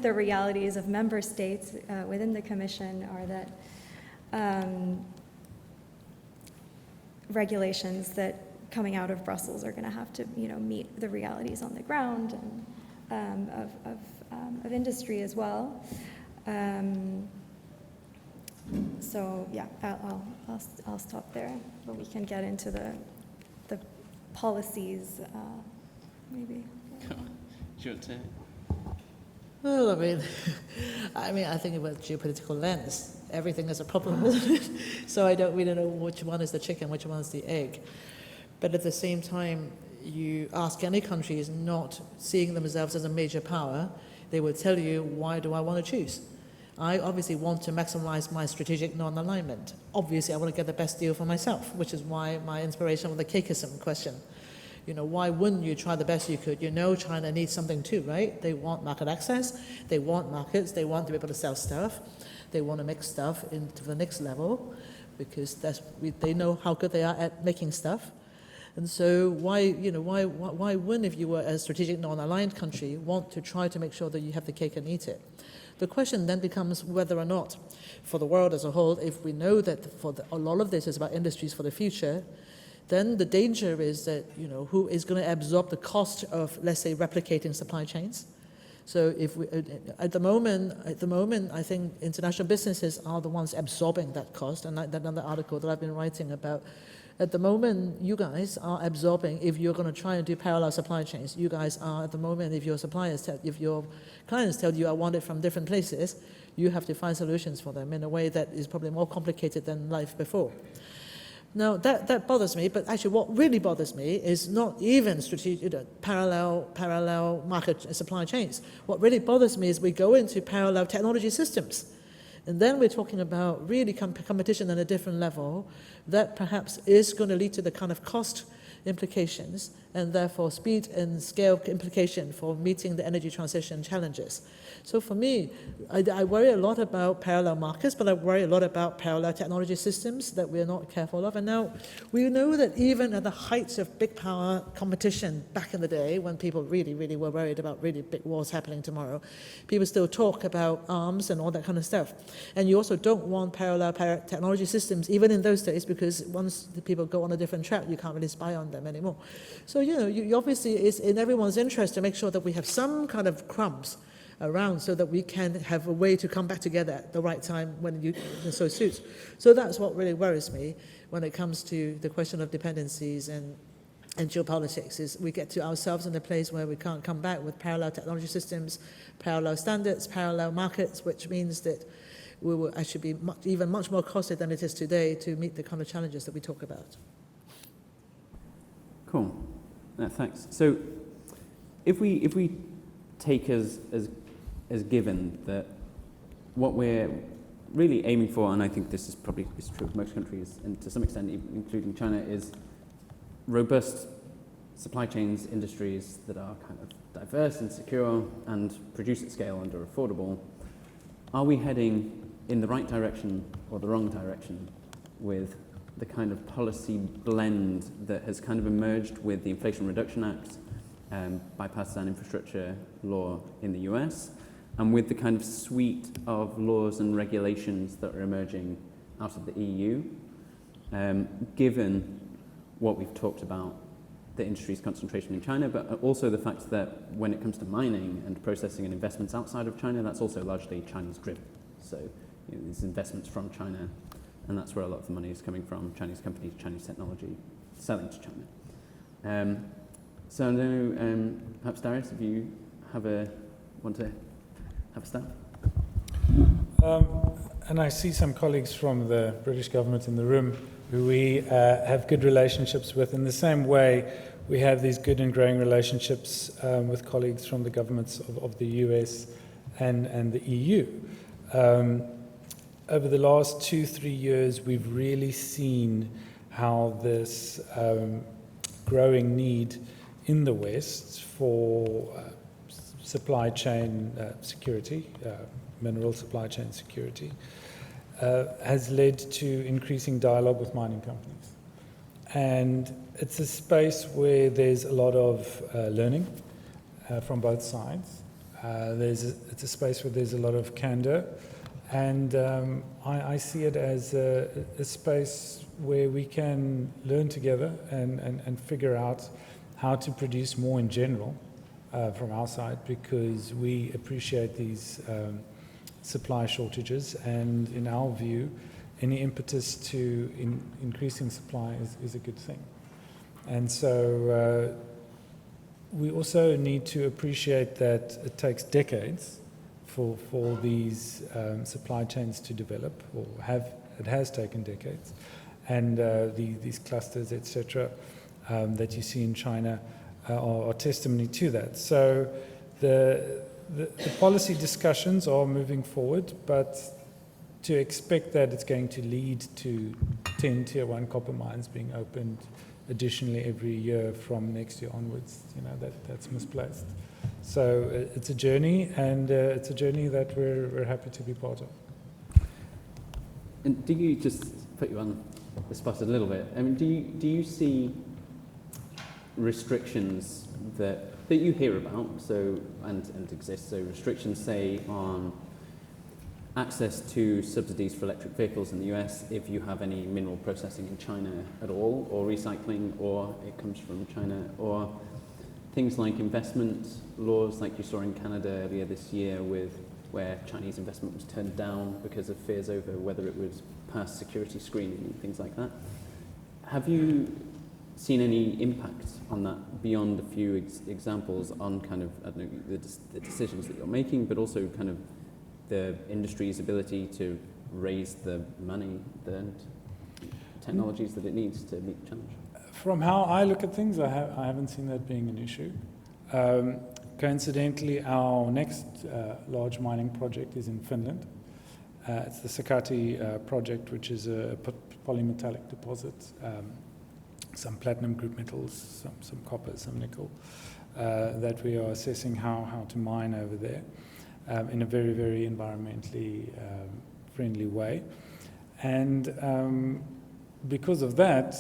C: the realities of member states within the Commission are that regulations that coming out of Brussels are going to have to, meet the realities on the ground and of industry as well. So yeah, I'll stop there, but we can get into the policies, maybe.
A: Sure, take.
D: Well, I think about geopolitical lens. Everything is a problem, isn't it? So I don't really know which one is the chicken, which one is the egg. But at the same time, you ask any countries not seeing themselves as a major power, they will tell you, why do I want to choose? I obviously want to maximize my strategic non-alignment. Obviously, I want to get the best deal for myself, which is why my inspiration with the cakeism question. Why wouldn't you try the best you could? China needs something too, right? They want market access, they want markets, they want to be able to sell stuff, they want to make stuff into the next level because they know how good they are at making stuff. And so why wouldn't, if you were a strategic non-aligned country, want to try to make sure that you have the cake and eat it? The question then becomes whether or not, for the world as a whole, if we know that a lot of this is about industries for the future, then the danger is that, who is going to absorb the cost of, let's say, replicating supply chains? So if we, at the moment, I think international businesses are the ones absorbing that cost, and that another article that I've been writing about. At the moment, you guys are absorbing, if you're going to try and do parallel supply chains, you guys are, at the moment, if your clients tell you I want it from different places, you have to find solutions for them in a way that is probably more complicated than life before. Now, that bothers me, but actually what really bothers me is not even strategic, parallel market supply chains. What really bothers me is we go into parallel technology systems. And then we're talking about really competition at a different level that perhaps is going to lead to the kind of cost implications and therefore speed and scale implication for meeting the energy transition challenges. So for me, I worry a lot about parallel markets, but I worry a lot about parallel technology systems that we're not careful of. And now we know that even at the heights of big power competition back in the day, when people really, really were worried about really big wars happening tomorrow, people still talk about arms and all that kind of stuff. And you also don't want parallel technology systems, even in those days, because once the people go on a different track, you can't really spy on them anymore. So, you obviously, it's in everyone's interest to make sure that we have some kind of crumbs around so that we can have a way to come back together at the right time when it so suits. So that's what really worries me when it comes to the question of dependencies and and geopolitics is we get to ourselves in a place where we can't come back with parallel technology systems, parallel standards, parallel markets, which means that we will actually be much more costly than it is today to meet the kind of challenges that we talk about.
A: Cool. Thanks. So if we take as given that what we're really aiming for, and I think this is true of most countries, and to some extent including China, is robust supply chains, industries that are kind of diverse and secure and produce at scale and are affordable. Are we heading in the right direction or the wrong direction with the kind of policy blend that has kind of emerged with the Inflation Reduction Act, bipartisan infrastructure law in the US, and with the kind of suite of laws and regulations that are emerging out of the EU, given what we've talked about, the industry's concentration in China, but also the fact that when it comes to mining and processing and investments outside of China, that's also largely Chinese driven. So these investments from China, and that's where a lot of the money is coming from, Chinese companies, Chinese technology, selling to China. So I know, perhaps Darias, if you want to have a stab?
B: And I see some colleagues from the British government in the room who we have good relationships with. In the same way, we have these good and growing relationships with colleagues from the governments of the US and the EU. Over the last 2-3 years, we've really seen how this growing need in the West for supply chain security, mineral supply chain security, has led to increasing dialogue with mining companies. And it's a space where there's a lot of learning from both sides. It's a space where there's a lot of candor. And I see it as a space where we can learn together and figure out how to produce more in general from our side, because we appreciate these supply shortages, and in our view, any impetus to increasing supply is a good thing. And so we also need to appreciate that it takes decades for these supply chains to develop, or it has taken decades, and these clusters, etc., that you see in China are testimony to that. So the policy discussions are moving forward, but to expect that it's going to lead to 10 Tier 1 copper mines being opened additionally every year from next year onwards, that's misplaced. So it's a journey, and it's a journey that we're happy to be part of.
A: And do you, just put you on the spot a little bit, I mean, do you see restrictions that you hear about, so and exist, so restrictions, say, on access to subsidies for electric vehicles in the US if you have any mineral processing in China at all, or recycling, or it comes from China, or things like investment laws like you saw in Canada earlier this year where Chinese investment was turned down because of fears over whether it would pass security screening and things like that. Have you seen any impact on that beyond a few examples on kind of, I don't know, the decisions that you're making, but also kind of the industry's ability to raise the money and technologies that it needs to meet the challenge?
B: From how I look at things, I haven't seen that being an issue. Coincidentally, our next large mining project is in Finland. It's the Sakatti project, which is a polymetallic deposit, some platinum group metals, some copper, some nickel, that we are assessing how to mine over there in a very, very environmentally friendly way. And because of that,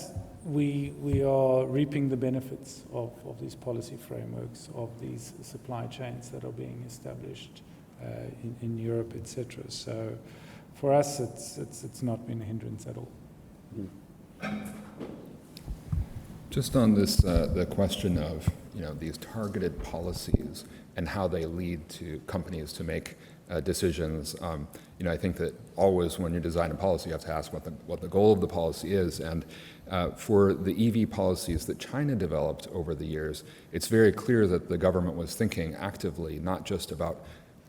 B: we are reaping the benefits of these policy frameworks, of these supply chains that are being established in Europe, etc. So for us, it's not been a hindrance at all.
E: Just on this, the question of these targeted policies and how they lead to companies to make decisions. I think that always when you're designing policy, you have to ask what the goal of the policy is. And for the EV policies that China developed over the years, it's very clear that the government was thinking actively, not just about,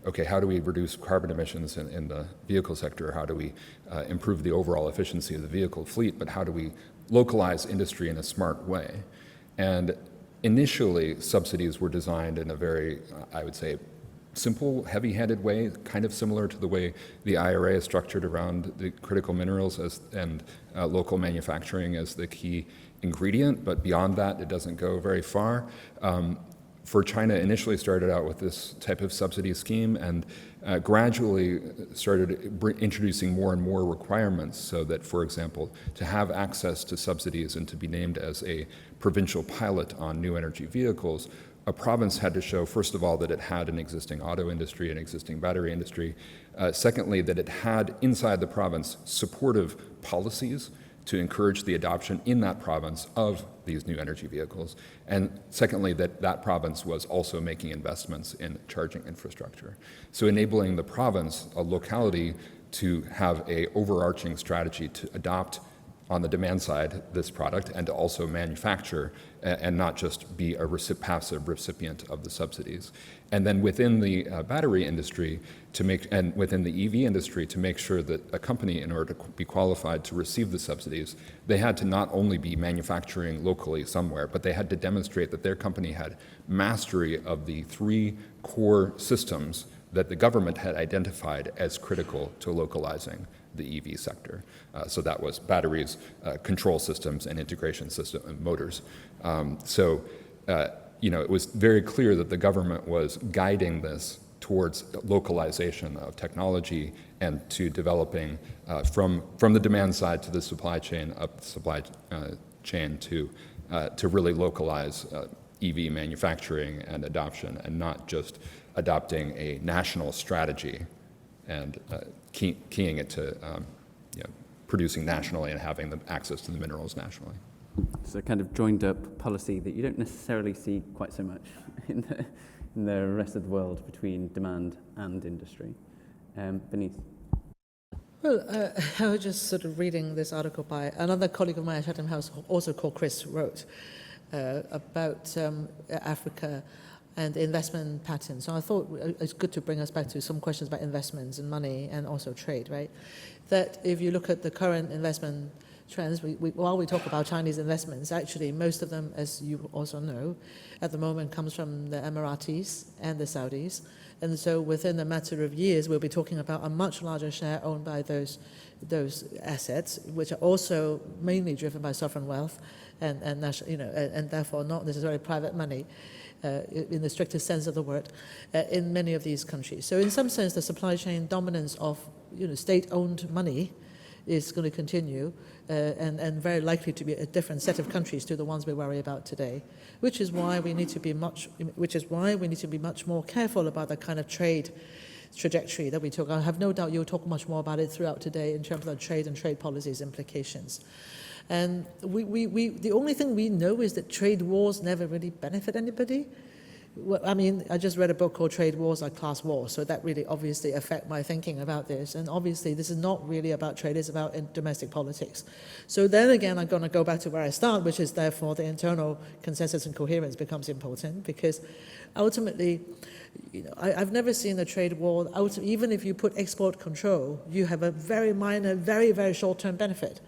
E: okay, how do we reduce carbon emissions in the vehicle sector? How do we improve the overall efficiency of the vehicle fleet? But how do we localize industry in a smart way? And initially, subsidies were designed in a very, I would say, simple, heavy-handed way, kind of similar to the way the IRA is structured around the critical minerals and local manufacturing as the key ingredient. But beyond that, it doesn't go very far. For China, initially started out with this type of subsidy scheme and gradually started introducing more and more requirements so that, for example, to have access to subsidies and to be named as a provincial pilot on new energy vehicles, a province had to show, first of all, that it had an existing auto industry, an existing battery industry. Secondly, that it had inside the province supportive policies to encourage the adoption in that province of these new energy vehicles. And secondly, that province was also making investments in charging infrastructure. So enabling the province, a locality, to have an overarching strategy to adopt on the demand side this product and to also manufacture and not just be a passive recipient of the subsidies. And then within the battery industry and within the EV industry to make sure that a company, in order to be qualified to receive the subsidies, they had to not only be manufacturing locally somewhere, but they had to demonstrate that their company had mastery of the 3 core systems that the government had identified as critical to localizing the EV sector. So that was batteries, control systems, and integration system and motors. It was very clear that the government was guiding this towards localization of technology and to developing from the demand side to the supply chain, up the supply chain to really localize EV manufacturing and adoption, and not just adopting a national strategy and keying it to producing nationally and having the access to the minerals nationally.
A: It's a kind of joined up policy that you don't necessarily see quite so much in the rest of the world between demand and industry. Bernice.
D: Well, I was just sort of reading this article by another colleague of mine at Chatham House, also called Chris, wrote about Africa and investment patterns. So I thought it's good to bring us back to some questions about investments and money and also trade, right? That if you look at the current investment trends, while we talk about Chinese investments, actually most of them, as you also know, at the moment comes from the Emiratis and the Saudis. And so within a matter of years, we'll be talking about a much larger share owned by those assets, which are also mainly driven by sovereign wealth and national, and therefore not necessarily private money. In the strictest sense of the word, in many of these countries. So in some sense, the supply chain dominance of state-owned money is going to continue and very likely to be a different set of countries to the ones we worry about today, which is why we need to be much more careful about the kind of trade trajectory that we took. I have no doubt you'll talk much more about it throughout today in terms of trade and trade policies implications. And the only thing we know is that trade wars never really benefit anybody. I mean, I just read a book called Trade Wars Are Class Wars, so that really obviously affect my thinking about this. And obviously this is not really about trade, it's about domestic politics. So then again, I'm going to go back to where I start, which is therefore the internal consensus and coherence becomes important, because ultimately, I've never seen a trade war, even if you put export control, you have a very minor, very, very short-term benefit.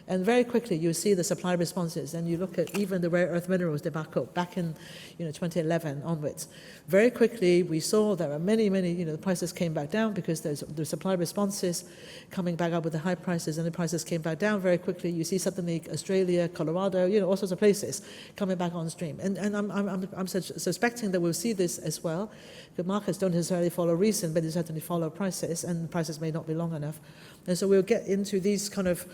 D: And very quickly you see the supply responses, and you look at even the rare earth minerals debacle back in 2011 onwards. Very quickly we saw there are many, the prices came back down because there's the supply responses coming back up with the high prices, and the prices came back down very quickly. You see suddenly Australia, Colorado, all sorts of places coming back on stream. And I'm suspecting that we'll see this as well. The markets don't necessarily follow reason, but they certainly follow prices, and prices may not be long enough. And so we'll get into these sort of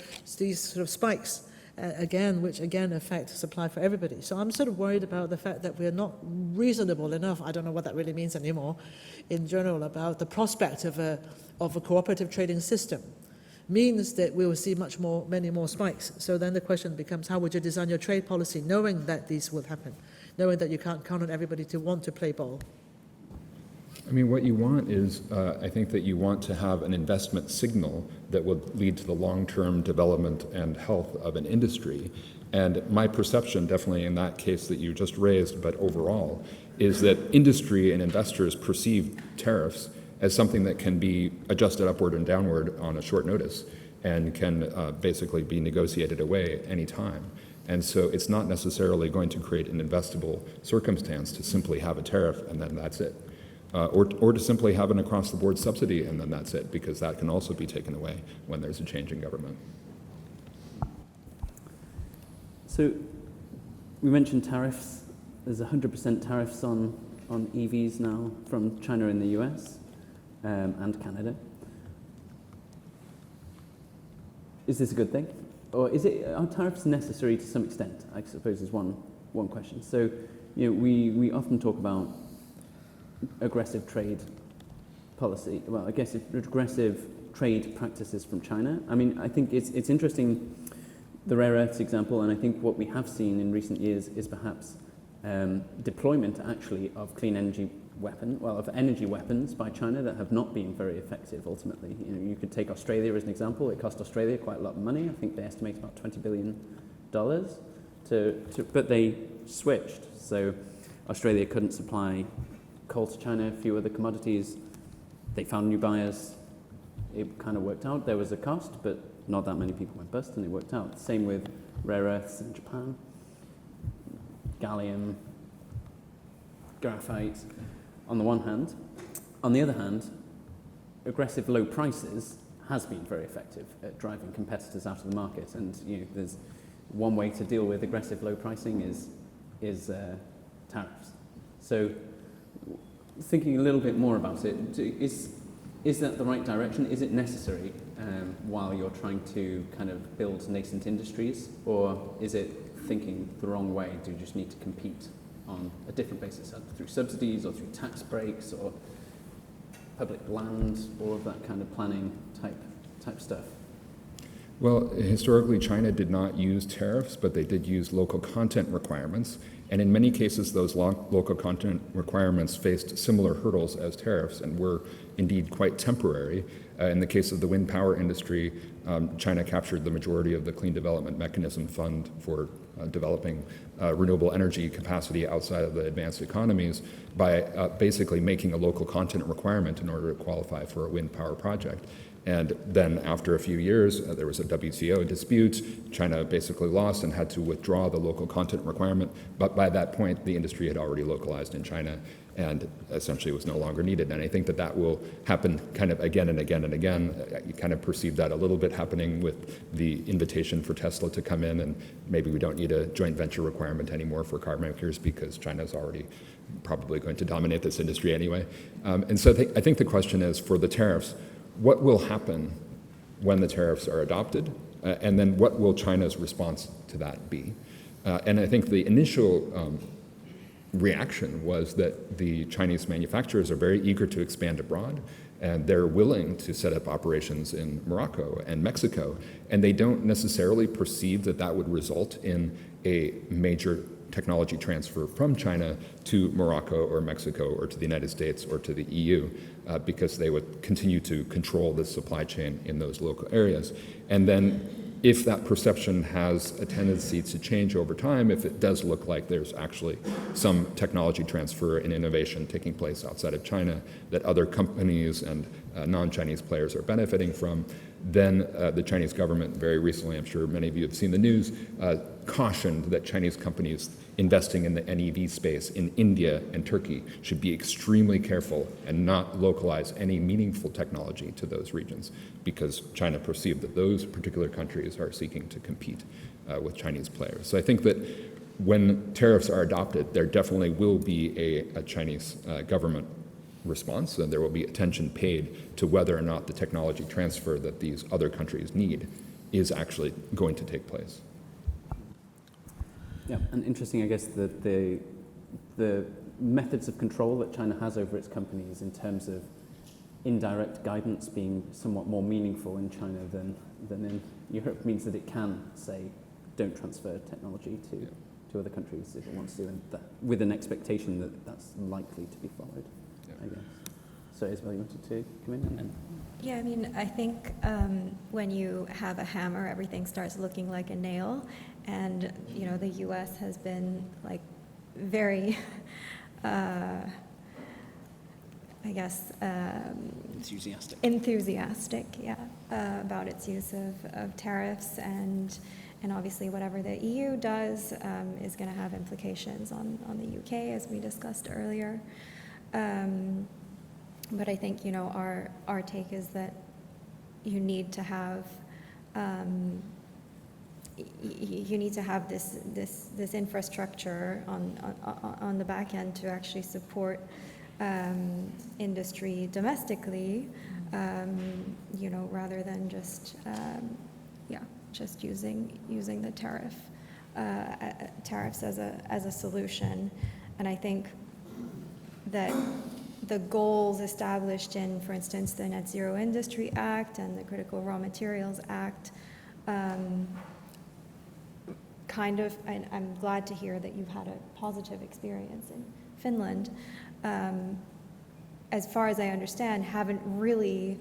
D: spikes again, which again affect supply for everybody. So I'm sort of worried about the fact that we're not reasonable enough, I don't know what that really means anymore, in general, about the prospect of a cooperative trading system. Means that we will see many more spikes. So then the question becomes, how would you design your trade policy knowing that these will happen, knowing that you can't count on everybody to want to play ball?
E: I mean, what you want is, I think that you want to have an investment signal that would lead to the long-term development and health of an industry. And my perception, definitely in that case that you just raised, but overall, is that industry and investors perceive tariffs as something that can be adjusted upward and downward on a short notice and can basically be negotiated away anytime. And so it's not necessarily going to create an investable circumstance to simply have a tariff and then that's it. Or to simply have an across-the-board subsidy and then that's it, because that can also be taken away when there's a change in government.
A: So we mentioned tariffs. There's 100% tariffs on EVs now from China and the US and Canada. Is this a good thing? Or are tariffs necessary to some extent? I suppose is one question. So, we often talk about aggressive trade policy. Well, I guess aggressive trade practices from China. I mean, I think it's interesting, the rare earths example, and I think what we have seen in recent years is perhaps deployment actually of clean energy of energy weapons by China that have not been very effective ultimately. You could take Australia as an example. It cost Australia quite a lot of money. I think they estimate about $20 billion but they switched. So Australia couldn't supply coal to China, a few other commodities. They found new buyers. It kind of worked out. There was a cost, but not that many people went bust, and it worked out. Same with rare earths in Japan, gallium, graphite, on the one hand. On the other hand, aggressive low prices has been very effective at driving competitors out of the market. And there's one way to deal with aggressive low pricing is tariffs. So thinking a little bit more about it, is that the right direction? Is it necessary while you're trying to kind of build nascent industries? Or is it thinking the wrong way? Do you just need to compete on a different basis, through subsidies or through tax breaks or public land, all of that kind of planning type stuff?
E: Well, historically, China did not use tariffs, but they did use local content requirements. And in many cases, those local content requirements faced similar hurdles as tariffs and were indeed quite temporary. In the case of the wind power industry, China captured the majority of the Clean Development Mechanism Fund for developing renewable energy capacity outside of the advanced economies by basically making a local content requirement in order to qualify for a wind power project. And then after a few years, there was a WTO dispute. China basically lost and had to withdraw the local content requirement. But by that point, the industry had already localized in China and essentially was no longer needed. And I think that will happen kind of again and again and again. You kind of perceive that a little bit happening with the invitation for Tesla to come in, and maybe we don't need a joint venture requirement anymore for car makers because China's already probably going to dominate this industry anyway. And so I think the question is, for the tariffs, what will happen when the tariffs are adopted? And then what will China's response to that be? And I think the initial reaction was that the Chinese manufacturers are very eager to expand abroad, and they're willing to set up operations in Morocco and Mexico, and they don't necessarily perceive that would result in a major technology transfer from China to Morocco or Mexico or to the United States or to the EU, because they would continue to control the supply chain in those local areas. And then if that perception has a tendency to change over time, if it does look like there's actually some technology transfer and innovation taking place outside of China that other companies and non-Chinese players are benefiting from, then the Chinese government very recently, I'm sure many of you have seen the news, cautioned that Chinese companies investing in the NEV space in India and Turkey should be extremely careful and not localize any meaningful technology to those regions, because China perceived that those particular countries are seeking to compete with Chinese players. So I think that when tariffs are adopted, there definitely will be a Chinese government response, and there will be attention paid to whether or not the technology transfer that these other countries need is actually going to take place.
A: Yeah, and interesting, I guess, the methods of control that China has over its companies in terms of indirect guidance being somewhat more meaningful in China than in Europe means that it can say, don't transfer technology to other countries if it wants to, and that, with an expectation that that's likely to be followed, I guess. So Isabelle, you wanted to come in and then?
C: Yeah, I mean, I think when you have a hammer, everything starts looking like a nail, and the U.S. has been like very, I guess, enthusiastic, yeah, about its use of tariffs, and obviously whatever the EU does is going to have implications on the UK, as we discussed earlier. But I think, our take is that you need to have this infrastructure on the back end to actually support industry domestically, rather than just using the tariffs as a solution. And I think that the goals established in, for instance, the Net Zero Industry Act and the Critical Raw Materials Act, and I'm glad to hear that you've had a positive experience in Finland. As far as I understand, haven't really,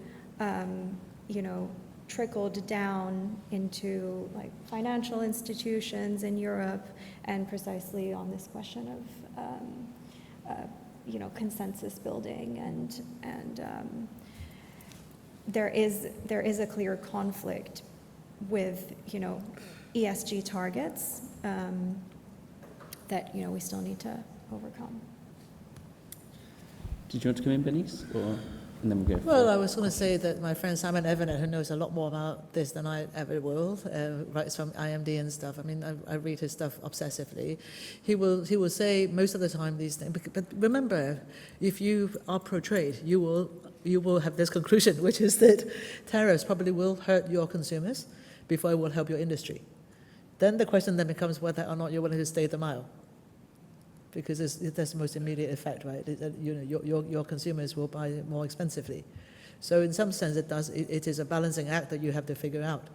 C: trickled down into like financial institutions in Europe, and precisely on this question of consensus building, and there is a clear conflict with ESG targets that we still need to overcome.
A: Did you want to come in, Bernice, and then we'll go?
D: Well, I was going to say that my friend Simon Evanet, who knows a lot more about this than I ever will, writes from IMD and stuff. I mean, I read his stuff obsessively. He will say most of the time these things. But remember, if you are pro-trade, you will have this conclusion, which is that tariffs probably will hurt your consumers before it will help your industry. Then the question then becomes whether or not you're willing to stay the mile, because that's the most immediate effect, right? Your consumers will buy it more expensively. So in some sense, it is a balancing act that you have to figure out.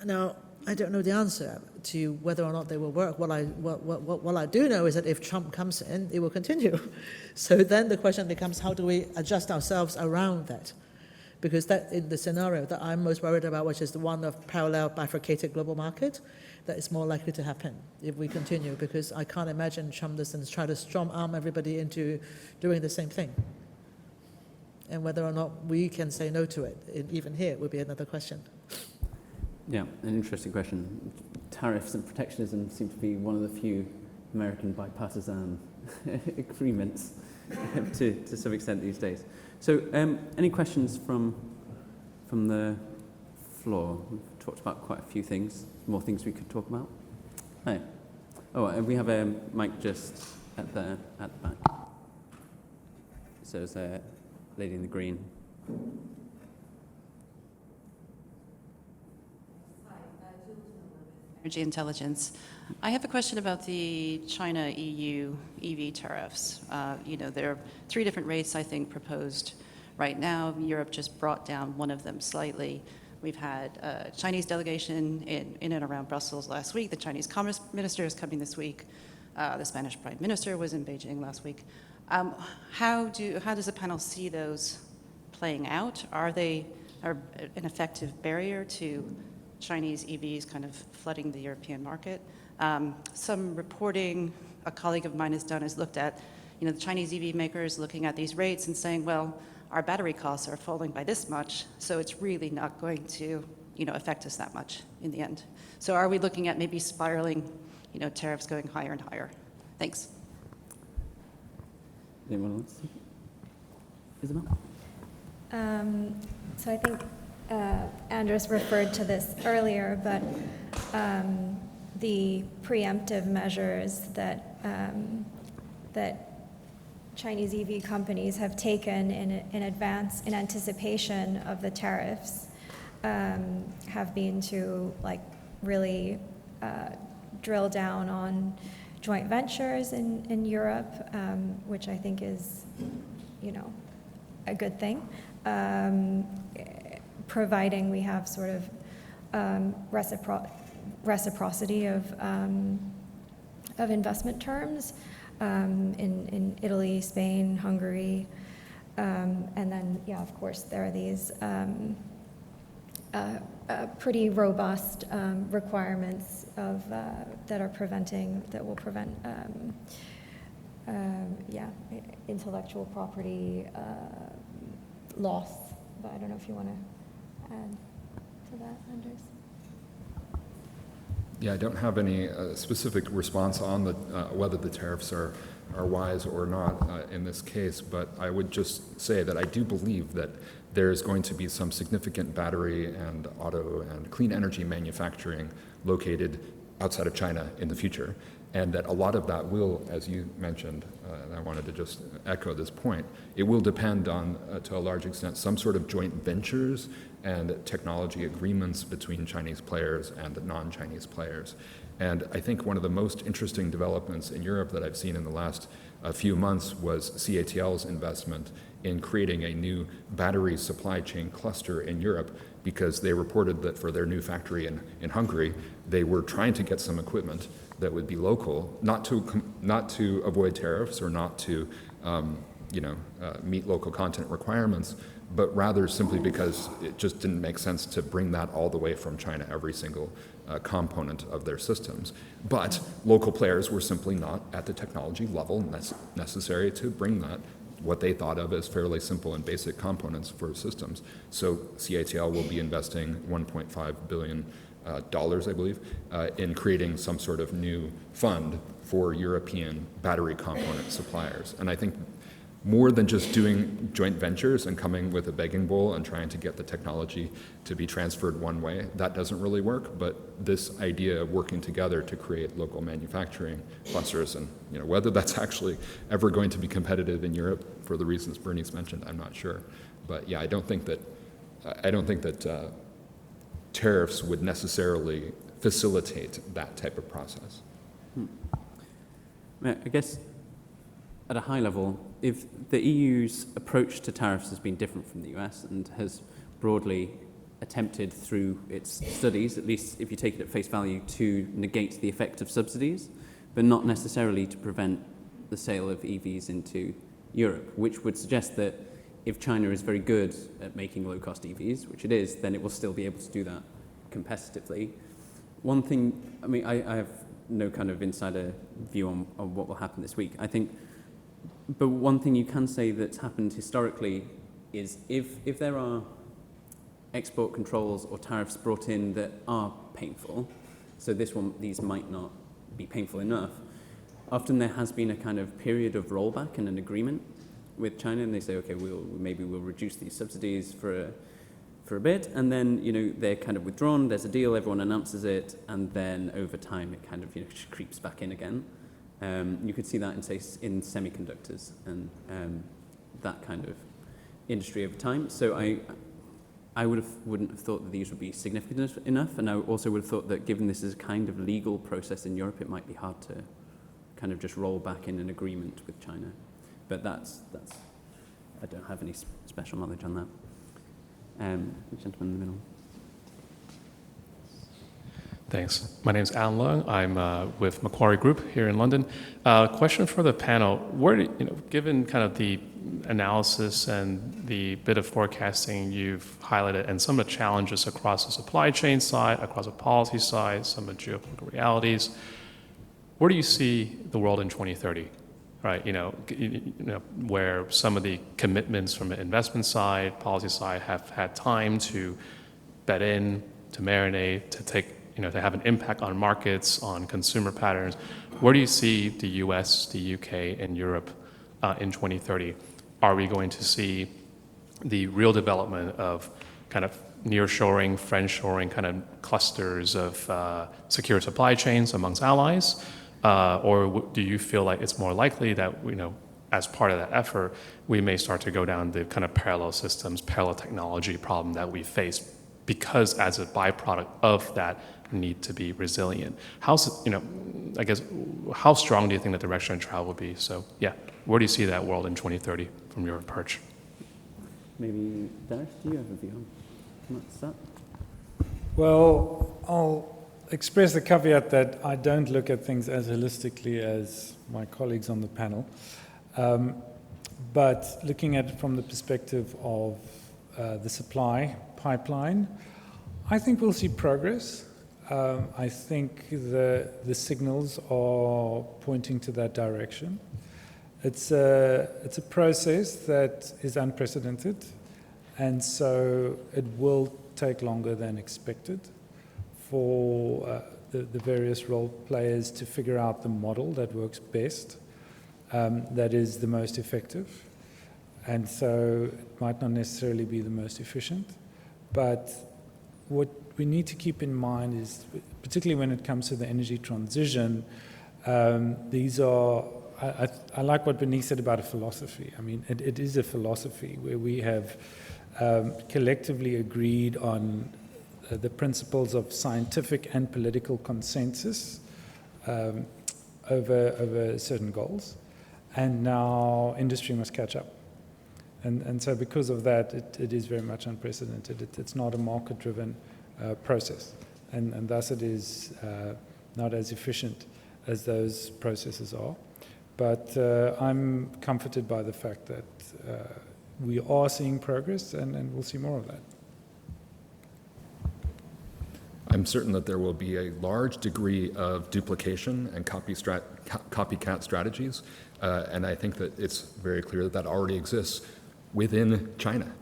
D: Now, I don't know the answer to whether or not they will work. What I do know is that if Trump comes in, it will continue. So then the question becomes, how do we adjust ourselves around that? Because that, in the scenario that I'm most worried about, which is the one of parallel bifurcated global market, that is more likely to happen if we continue, because I can't imagine Trump doesn't try to strong arm everybody into doing the same thing. And whether or not we can say no to it, even here, would be another question.
A: Yeah, an interesting question. Tariffs and protectionism seem to be one of the few American bipartisan agreements to some extent these days. So, any questions from the floor? We've talked about quite a few things. More things we could talk about. Hi. Oh, and we have a mic just at the back. So there's a lady in the green.
F: Energy intelligence. I have a question about the China-EU EV tariffs. There are 3 different rates, I think, proposed right now. Europe just brought down one of them slightly. We've had a Chinese delegation in and around Brussels last week. The Chinese Commerce Minister is coming this week. The Spanish Prime Minister was in Beijing last week. How does the panel see those playing out? Are they an effective barrier to Chinese EVs kind of flooding the European market? Some reporting a colleague of mine has done is looked at, the Chinese EV makers looking at these rates and saying, well, our battery costs are falling by this much, so it's really not going to, affect us that much in the end. So are we looking at maybe spiraling, tariffs going higher and higher? Thanks.
A: Anyone else? Isabelle?
C: So I think Andres referred to this earlier, but the preemptive measures that Chinese EV companies have taken in advance, in anticipation of the tariffs, have been to really drill down on joint ventures in Europe, which I think is, a good thing, providing we have sort of reciprocity of investment terms in Italy, Spain, Hungary, And then, yeah, of course, there are these pretty robust requirements of that will prevent intellectual property loss. But I don't know if you want to add to that, Anders.
E: Yeah, I don't have any specific response on the whether the tariffs are wise or not in this case, but I would just say that I do believe that there's going to be some significant battery and auto and clean energy manufacturing located outside of China in the future, and that a lot of that will, as you mentioned, and I wanted to just echo this point, it will depend on, to a large extent, some sort of joint ventures and technology agreements between Chinese players and non-Chinese players. And I think one of the most interesting developments in Europe that I've seen in the last few months was CATL's investment in creating a new battery supply chain cluster in Europe, because they reported that for their new factory in Hungary, they were trying to get some equipment that would be local, not to avoid tariffs or not to meet local content requirements, but rather simply because it just didn't make sense to bring that all the way from China, every single component of their systems. But local players were simply not at the technology level necessary to bring that, what they thought of as fairly simple and basic components for systems. So CATL will be investing $1.5 billion, I believe, in creating some sort of new fund for European battery component suppliers. And I think more than just doing joint ventures and coming with a begging bowl and trying to get the technology to be transferred one way, that doesn't really work. But this idea of working together to create local manufacturing clusters, and whether that's actually ever going to be competitive in Europe for the reasons Bernice mentioned, I'm not sure. But yeah, I don't think that tariffs would necessarily facilitate that type of process.
A: I guess at a high level, if the EU's approach to tariffs has been different from the US and has broadly attempted through its studies, at least if you take it at face value, to negate the effect of subsidies, but not necessarily to prevent the sale of EVs into Europe, which would suggest that if China is very good at making low-cost EVs, which it is, then it will still be able to do that competitively. One thing, I have no kind of insider view on what will happen this week. I think, but one thing you can say that's happened historically is if there are export controls or tariffs brought in that are painful, so these might not be painful enough, often there has been a kind of period of rollback and an agreement with China, and they say, okay, maybe we'll reduce these subsidies for a bit, and then they're kind of withdrawn. There's a deal, everyone announces it, and then over time it kind of creeps back in again. You could see that in semiconductors and that kind of industry over time. So I wouldn't have thought that these would be significant enough, and I also would have thought that given this is a kind of legal process in Europe, it might be hard to kind of just roll back in an agreement with China. But that's I don't have any special knowledge on that. The gentleman in the middle.
G: Thanks. My name is Alan Leung. I'm with Macquarie Group here in London. Question for the panel: given kind of the analysis and the bit of forecasting you've highlighted, and some of the challenges across the supply chain side, across the policy side, some of the geopolitical realities, where do you see the world in 2030? Right, where some of the commitments from the investment side, policy side, have had time to bed in, to marinate, to take, to have an impact on markets, on consumer patterns. Where do you see the US, the UK, and Europe in 2030? Are we going to see the real development of kind of nearshoring, friendshoring kind of clusters of secure supply chains amongst allies? Or do you feel like it's more likely that, as part of that effort, we may start to go down the kind of parallel systems, parallel technology problem that we face, because as a byproduct of that need to be resilient? How strong do you think the direction of travel will be? So, yeah, where do you see that world in 2030 from your perch?
A: Maybe, Darius, do you have a view on that?
B: Well, I'll express the caveat that I don't look at things as holistically as my colleagues on the panel. But looking at it from the perspective of the supply pipeline, I think we'll see progress. I think the signals are pointing to that direction. It's a process that is unprecedented, and so it will take longer than expected for the various role players to figure out the model that works best, that is the most effective. And so it might not necessarily be the most efficient, but what we need to keep in mind is, particularly when it comes to the energy transition, these are, I like what Bernice said about a philosophy. I mean, it is a philosophy where we have collectively agreed on the principles of scientific and political consensus over certain goals, and now industry must catch up. And so because of that, it is very much unprecedented. It's not a market-driven process, and thus it is not as efficient as those processes are. But I'm comforted by the fact that we are seeing progress, and we'll see more of that.
E: I'm certain that there will be a large degree of duplication and copycat strategies, and I think that it's very clear that that already exists within China.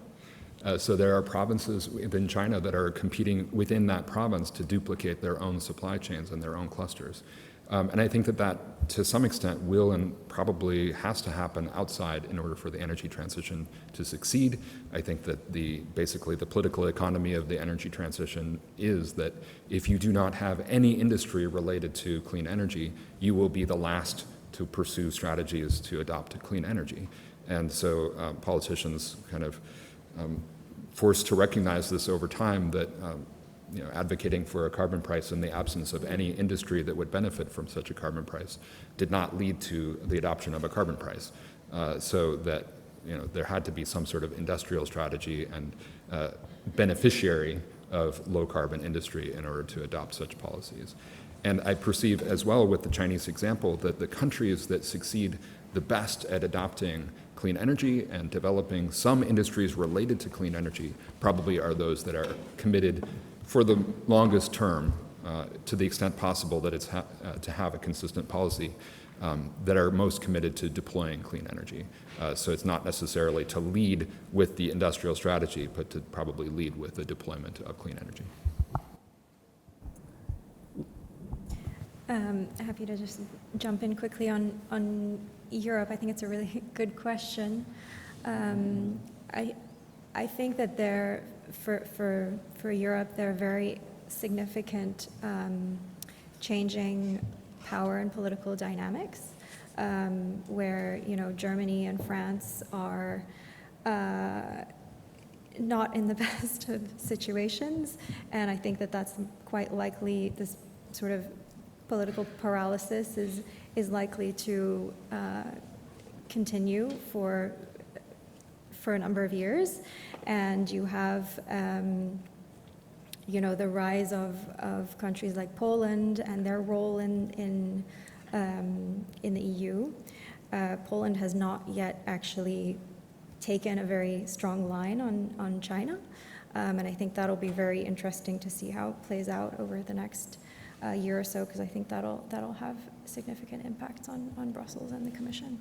E: So there are provinces within China that are competing within that province to duplicate their own supply chains and their own clusters. And I think that that, to some extent, will and probably has to happen outside in order for the energy transition to succeed. I think that basically the political economy of the energy transition is that if you do not have any industry related to clean energy, you will be the last to pursue strategies to adopt clean energy. And so politicians kind of forced to recognize this over time, that advocating for a carbon price in the absence of any industry that would benefit from such a carbon price did not lead to the adoption of a carbon price. So that there had to be some sort of industrial strategy and beneficiary of low carbon industry in order to adopt such policies. And I perceive as well with the Chinese example that the countries that succeed the best at adopting clean energy and developing some industries related to clean energy probably are those that are committed for the longest term, to the extent possible that it's to have a consistent policy, that are most committed to deploying clean energy. So it's not necessarily to lead with the industrial strategy, but to probably lead with the deployment of clean energy.
C: Happy to just jump in quickly on Europe. I think it's a really good question. I think that for Europe, there are very significant changing power and political dynamics, where Germany and France are not in the best of situations, and I think that that's quite likely. This sort of political paralysis is likely to continue for a number of years, and you have the rise of countries like Poland and their role in the EU. Poland has not yet actually taken a very strong line on China, and I think that'll be very interesting to see how it plays out over the next year or so, because I think that'll have significant impacts on Brussels and the Commission.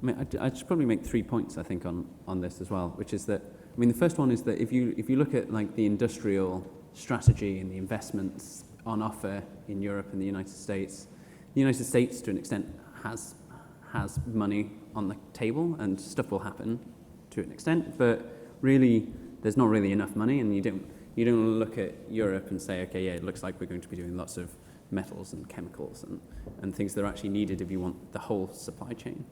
A: I should probably make 3 points, I think, on this as well, which is that, the first one is that if you look at like the industrial strategy and the investments on offer in Europe and the United States to an extent has money on the table and stuff will happen to an extent, but really there's not really enough money, and you don't look at Europe and say, okay, yeah, it looks like we're going to be doing lots of metals and chemicals and things that are actually needed if you want the whole supply chain.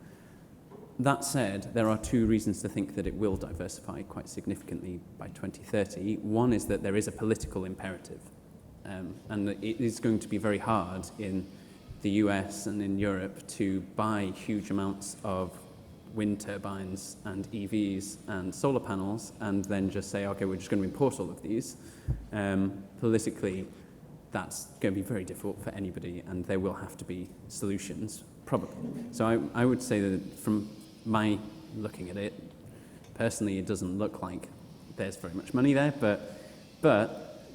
A: That said, there are two reasons to think that it will diversify quite significantly by 2030. One is that there is a political imperative, and it is going to be very hard in the US and in Europe to buy huge amounts of wind turbines and EVs and solar panels and then just say, okay, we're just going to import all of these. Politically, that's going to be very difficult for anybody, and there will have to be solutions, probably. So I would say that from my looking at it, personally, it doesn't look like there's very much money there, but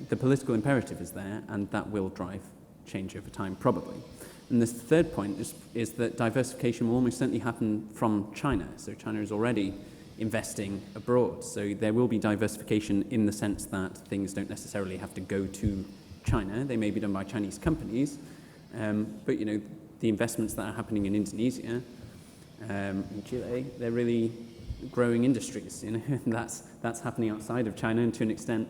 A: the political imperative is there, and that will drive change over time, probably. And this third point is that diversification will almost certainly happen from China. So China is already investing abroad. So there will be diversification in the sense that things don't necessarily have to go to China. They may be done by Chinese companies, but the investments that are happening in Indonesia, in Chile, they're really growing industries. And that's happening outside of China, and to an extent,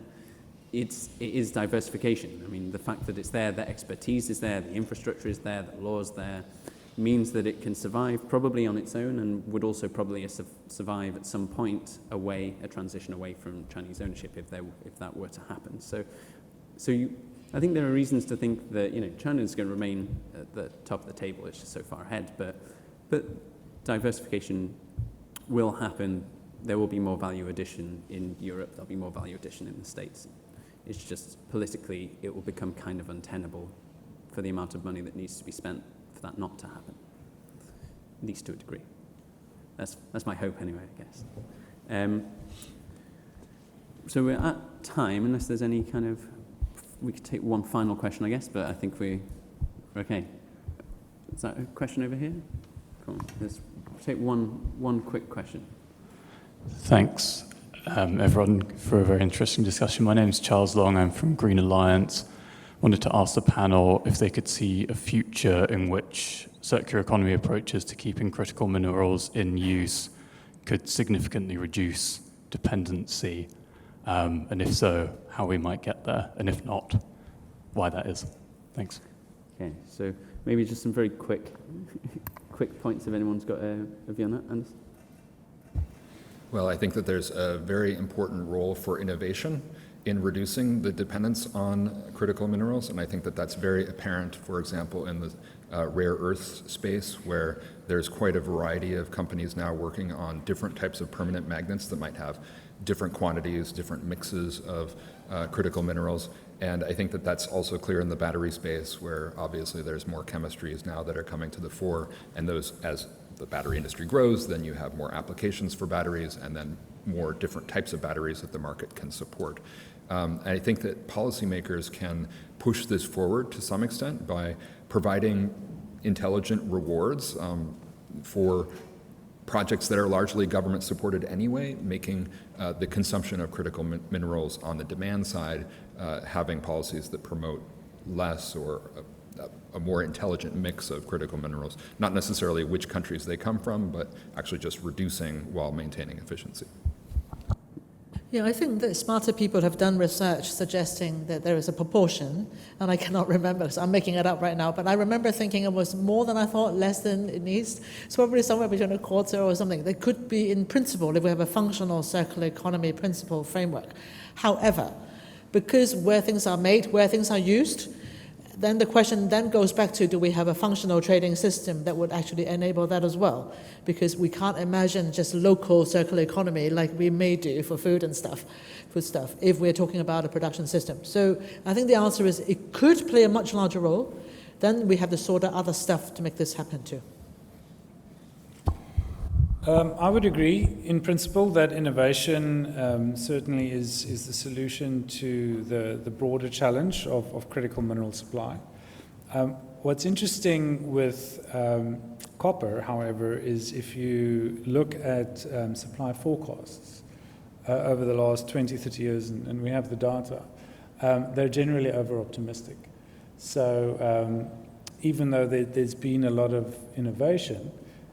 A: it is diversification. I mean, the fact that it's there, the expertise is there, the infrastructure is there, the law is there, means that it can survive probably on its own, and would also probably survive at some point a transition away from Chinese ownership if that were to happen. So I think there are reasons to think that China is going to remain at the top of the table. It's just so far ahead, but diversification will happen. There will be more value addition in Europe. There'll be more value addition in the States. It's just politically, it will become kind of untenable for the amount of money that needs to be spent for that not to happen, at least to a degree. That's my hope anyway, I guess. So we're at time, unless there's any kind of, we could take one final question, I guess, but I think we're okay. Is that a question over here? Come on, let's take one quick question.
H: Thanks, everyone, for a very interesting discussion. My name is Charles Long. I'm from Green Alliance. Wanted to ask the panel if they could see a future in which circular economy approaches to keeping critical minerals in use could significantly reduce dependency, and if so, how we might get there, and if not, why that is. Thanks.
A: Okay, so maybe just some very quick points if anyone's got a view on that. Anders?
E: Well, I think that there's a very important role for innovation in reducing the dependence on critical minerals, and I think that that's very apparent, for example, in the rare earths space, where there's quite a variety of companies now working on different types of permanent magnets that might have different quantities, different mixes of critical minerals. And I think that that's also clear in the battery space, where obviously there's more chemistries now that are coming to the fore, and those, as the battery industry grows, then you have more applications for batteries and then more different types of batteries that the market can support. And I think that policymakers can push this forward to some extent by providing intelligent rewards for projects that are largely government supported anyway, making the consumption of critical minerals on the demand side, having policies that promote less or a more intelligent mix of critical minerals, not necessarily which countries they come from, but actually just reducing while maintaining efficiency.
D: Yeah, I think that smarter people have done research suggesting that there is a proportion, and I cannot remember, so I'm making it up right now, but I remember thinking it was more than I thought, less than it needs. It's probably somewhere between a quarter or something. There could be, in principle, if we have a functional circular economy principle framework. However, because where things are made, where things are used, then the question then goes back to, do we have a functional trading system that would actually enable that as well? Because we can't imagine just local circular economy like we may do for food stuff, if we're talking about a production system. So I think the answer is it could play a much larger role. Then we have to sort out other stuff to make this happen too.
B: I would agree, in principle, that innovation certainly is the solution to the broader challenge of critical mineral supply. What's interesting with copper, however, is if you look at supply forecasts over the last 20, 30 years, and we have the data, they're generally over-optimistic. So even though there's been a lot of innovation,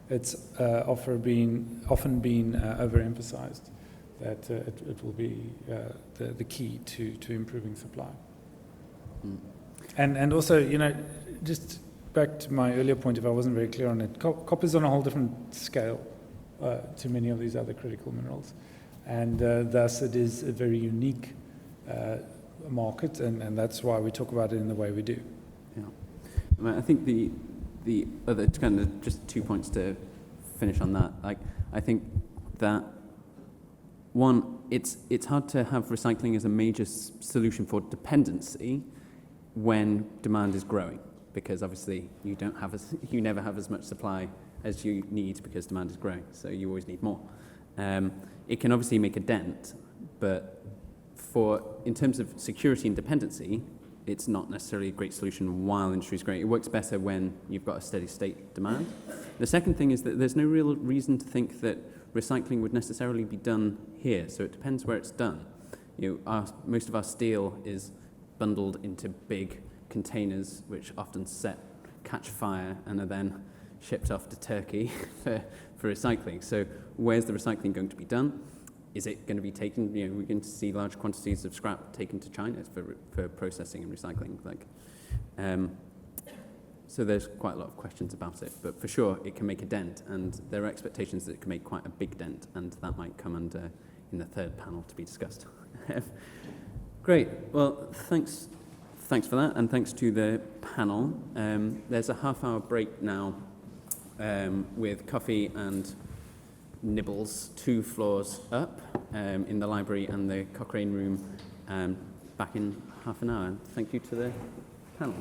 B: it's often been overemphasized that it will be the key to improving supply. Mm. And also, just back to my earlier point, if I wasn't very clear on it, copper is on a whole different scale to many of these other critical minerals. And thus it is a very unique market, and that's why we talk about it in the way we do.
A: Yeah. I mean, I think the other kind of just 2 points to finish on that. Like, I think that one, it's hard to have recycling as a major solution for dependency when demand is growing, because obviously you never have as much supply as you need because demand is growing, so you always need more. It can obviously make a dent, but in terms of security and dependency, it's not necessarily a great solution while industry is growing. It works better when you've got a steady state demand. The second thing is that there's no real reason to think that recycling would necessarily be done here, so it depends where it's done. Most of our steel is bundled into big containers, which often catch fire and are then shipped off to Turkey for recycling. So where's the recycling going to be done? Is it going to be taken, we're going to see large quantities of scrap taken to China for processing and recycling. So there's quite a lot of questions about it, but for sure it can make a dent, and there are expectations that it can make quite a big dent, and that might come under in the third panel to be discussed. Great, well, thanks for that, and thanks to the panel. There's a half-hour break now with coffee and nibbles 2 floors up in the library and the Cochrane room back in half an hour. Thank you to the panel.